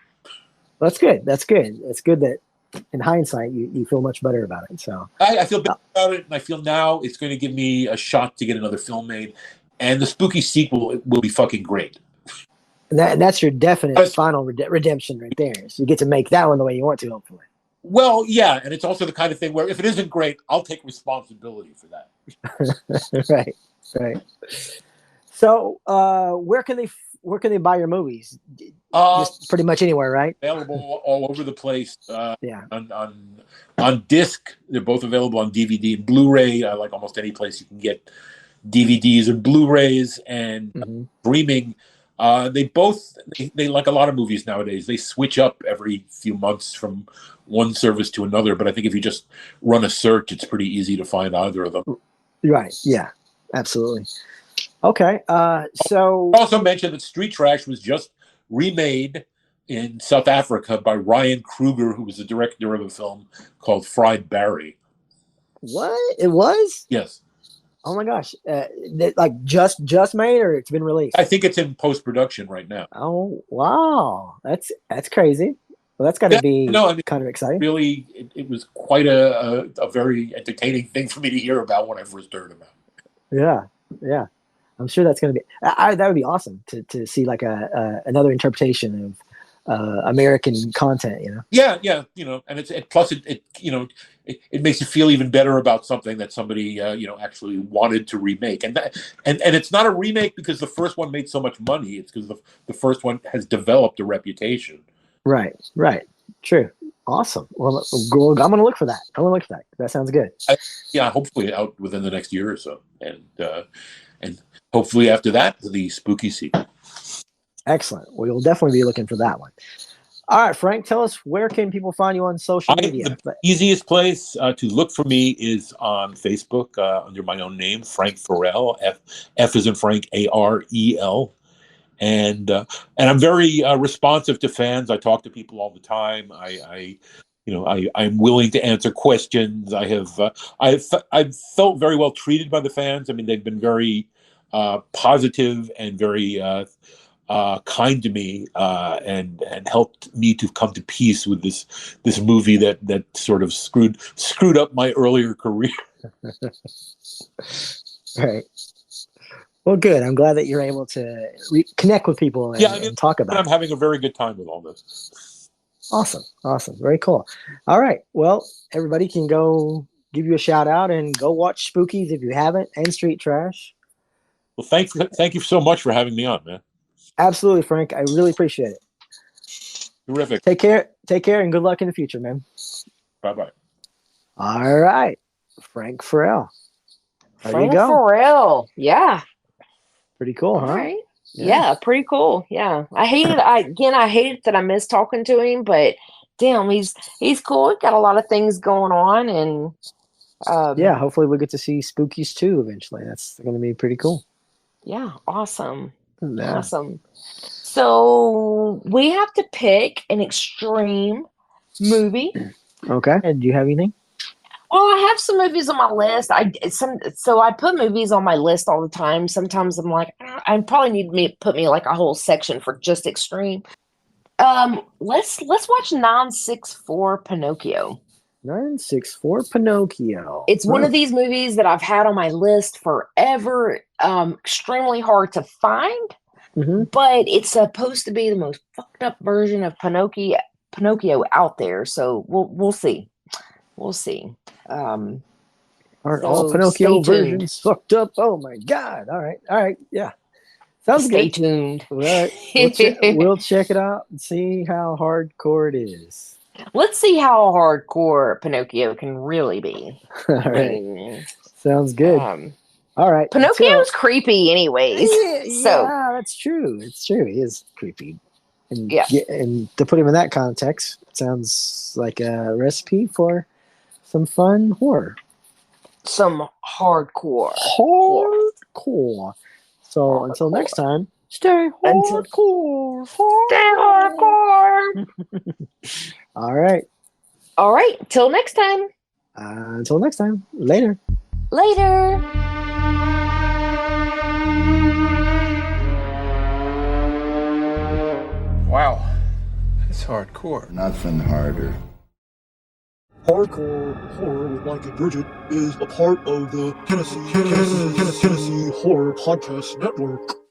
That's good. It's good that in hindsight you feel much better about it. So I feel better about it, and I feel now it's going to give me a shot to get another film made. And the Spooky sequel will be fucking great. That's your definite final redemption right there. So you get to make that one the way you want to, hopefully. Well, yeah, and it's also the kind of thing where if it isn't great, I'll take responsibility for that. Right. So, where can they buy your movies? Just pretty much anywhere, right? Available all over the place. On disc, they're both available on DVD and Blu-ray. Like almost any place you can get DVDs or Blu-rays, and streaming. They like a lot of movies nowadays. They switch up every few months from one service to another. But I think if you just run a search, it's pretty easy to find either of them. Right. Yeah. Absolutely. Okay. So also mentioned that Street Trash was just remade in South Africa by Ryan Kruger, who was the director of a film called Fried Barry. What? It was? Yes. Oh my gosh! Like just made, or it's been released? I think it's in post-production right now. Oh wow, that's crazy. Well, that's got to Yeah, be no, I mean, kind of exciting. really, it was quite a very entertaining thing for me to hear about when I first heard about it. Yeah, yeah. I'm sure that's going to be. That would be awesome to see like another interpretation of American content. You know. Yeah, yeah, and plus it makes you feel even better about something that somebody actually wanted to remake, and it's not a remake because the first one made so much money. It's because the first one has developed a reputation. Right. True. Awesome. Well, I'm going to look for that. That sounds good. Hopefully out within the next year or so, and hopefully after that the spooky sequel. Excellent. We'll definitely be looking for that one. All right, Frank, tell us, where can people find you on social media? The easiest place to look for me is on Facebook under my own name, Frank Farel. F is in Frank, AREL. And I'm very responsive to fans. I talk to people all the time. I'm willing to answer questions. I've felt very well treated by the fans. I mean, they've been very positive and very kind to me, and helped me to come to peace with this movie that sort of screwed up my earlier career. Right. Well, good. I'm glad that you're able to connect with people and talk about it. I'm having a very good time with all this. Awesome. Very cool. All right. Well, everybody can go give you a shout out and go watch Spookies if you haven't, and Street Trash. Well, thank you so much for having me on, man. Absolutely, Frank. I really appreciate it. Terrific. Take care, and good luck in the future, man. Bye-bye. All right. Frank Farel. There you Frank go. Farel. Yeah. Pretty cool, huh? All right. Yeah, pretty cool. Yeah. I hate that I miss talking to him, but damn, he's cool. He's got a lot of things going on, and yeah, hopefully we get to see Spookies 2 eventually. That's going to be pretty cool. Yeah, awesome. Yeah. Awesome. So we have to pick an extreme movie. Okay. And do you have anything? Well, I have some movies on my list. So I put movies on my list all the time. Sometimes I'm like, I probably need to put me like a whole section for just extreme. Let's watch 964 Pinocchio. 964 Pinocchio. It's one of these movies that I've had on my list forever. Extremely hard to find, but it's supposed to be the most fucked up version of Pinocchio out there. So we'll see. We'll see. Aren't all Pinocchio versions fucked up? Oh my God. All right. Yeah. Sounds Stay good. tuned. All right. We'll check it out and see how hardcore it is. Let's see how hardcore Pinocchio can really be. All right. Sounds good. All right. Pinocchio's creepy anyways. Yeah, that's true. It's true. He is creepy. And, and to put him in that context, it sounds like a recipe for some fun horror. Some hardcore. So until next time, stay hardcore. Stay hardcore. All right. Till next time. Until next time. Later. Wow. That's hardcore. Nothing harder. Hardcore Horror with Mike and Bridget is a part of the Tennessee Horror Podcast Network.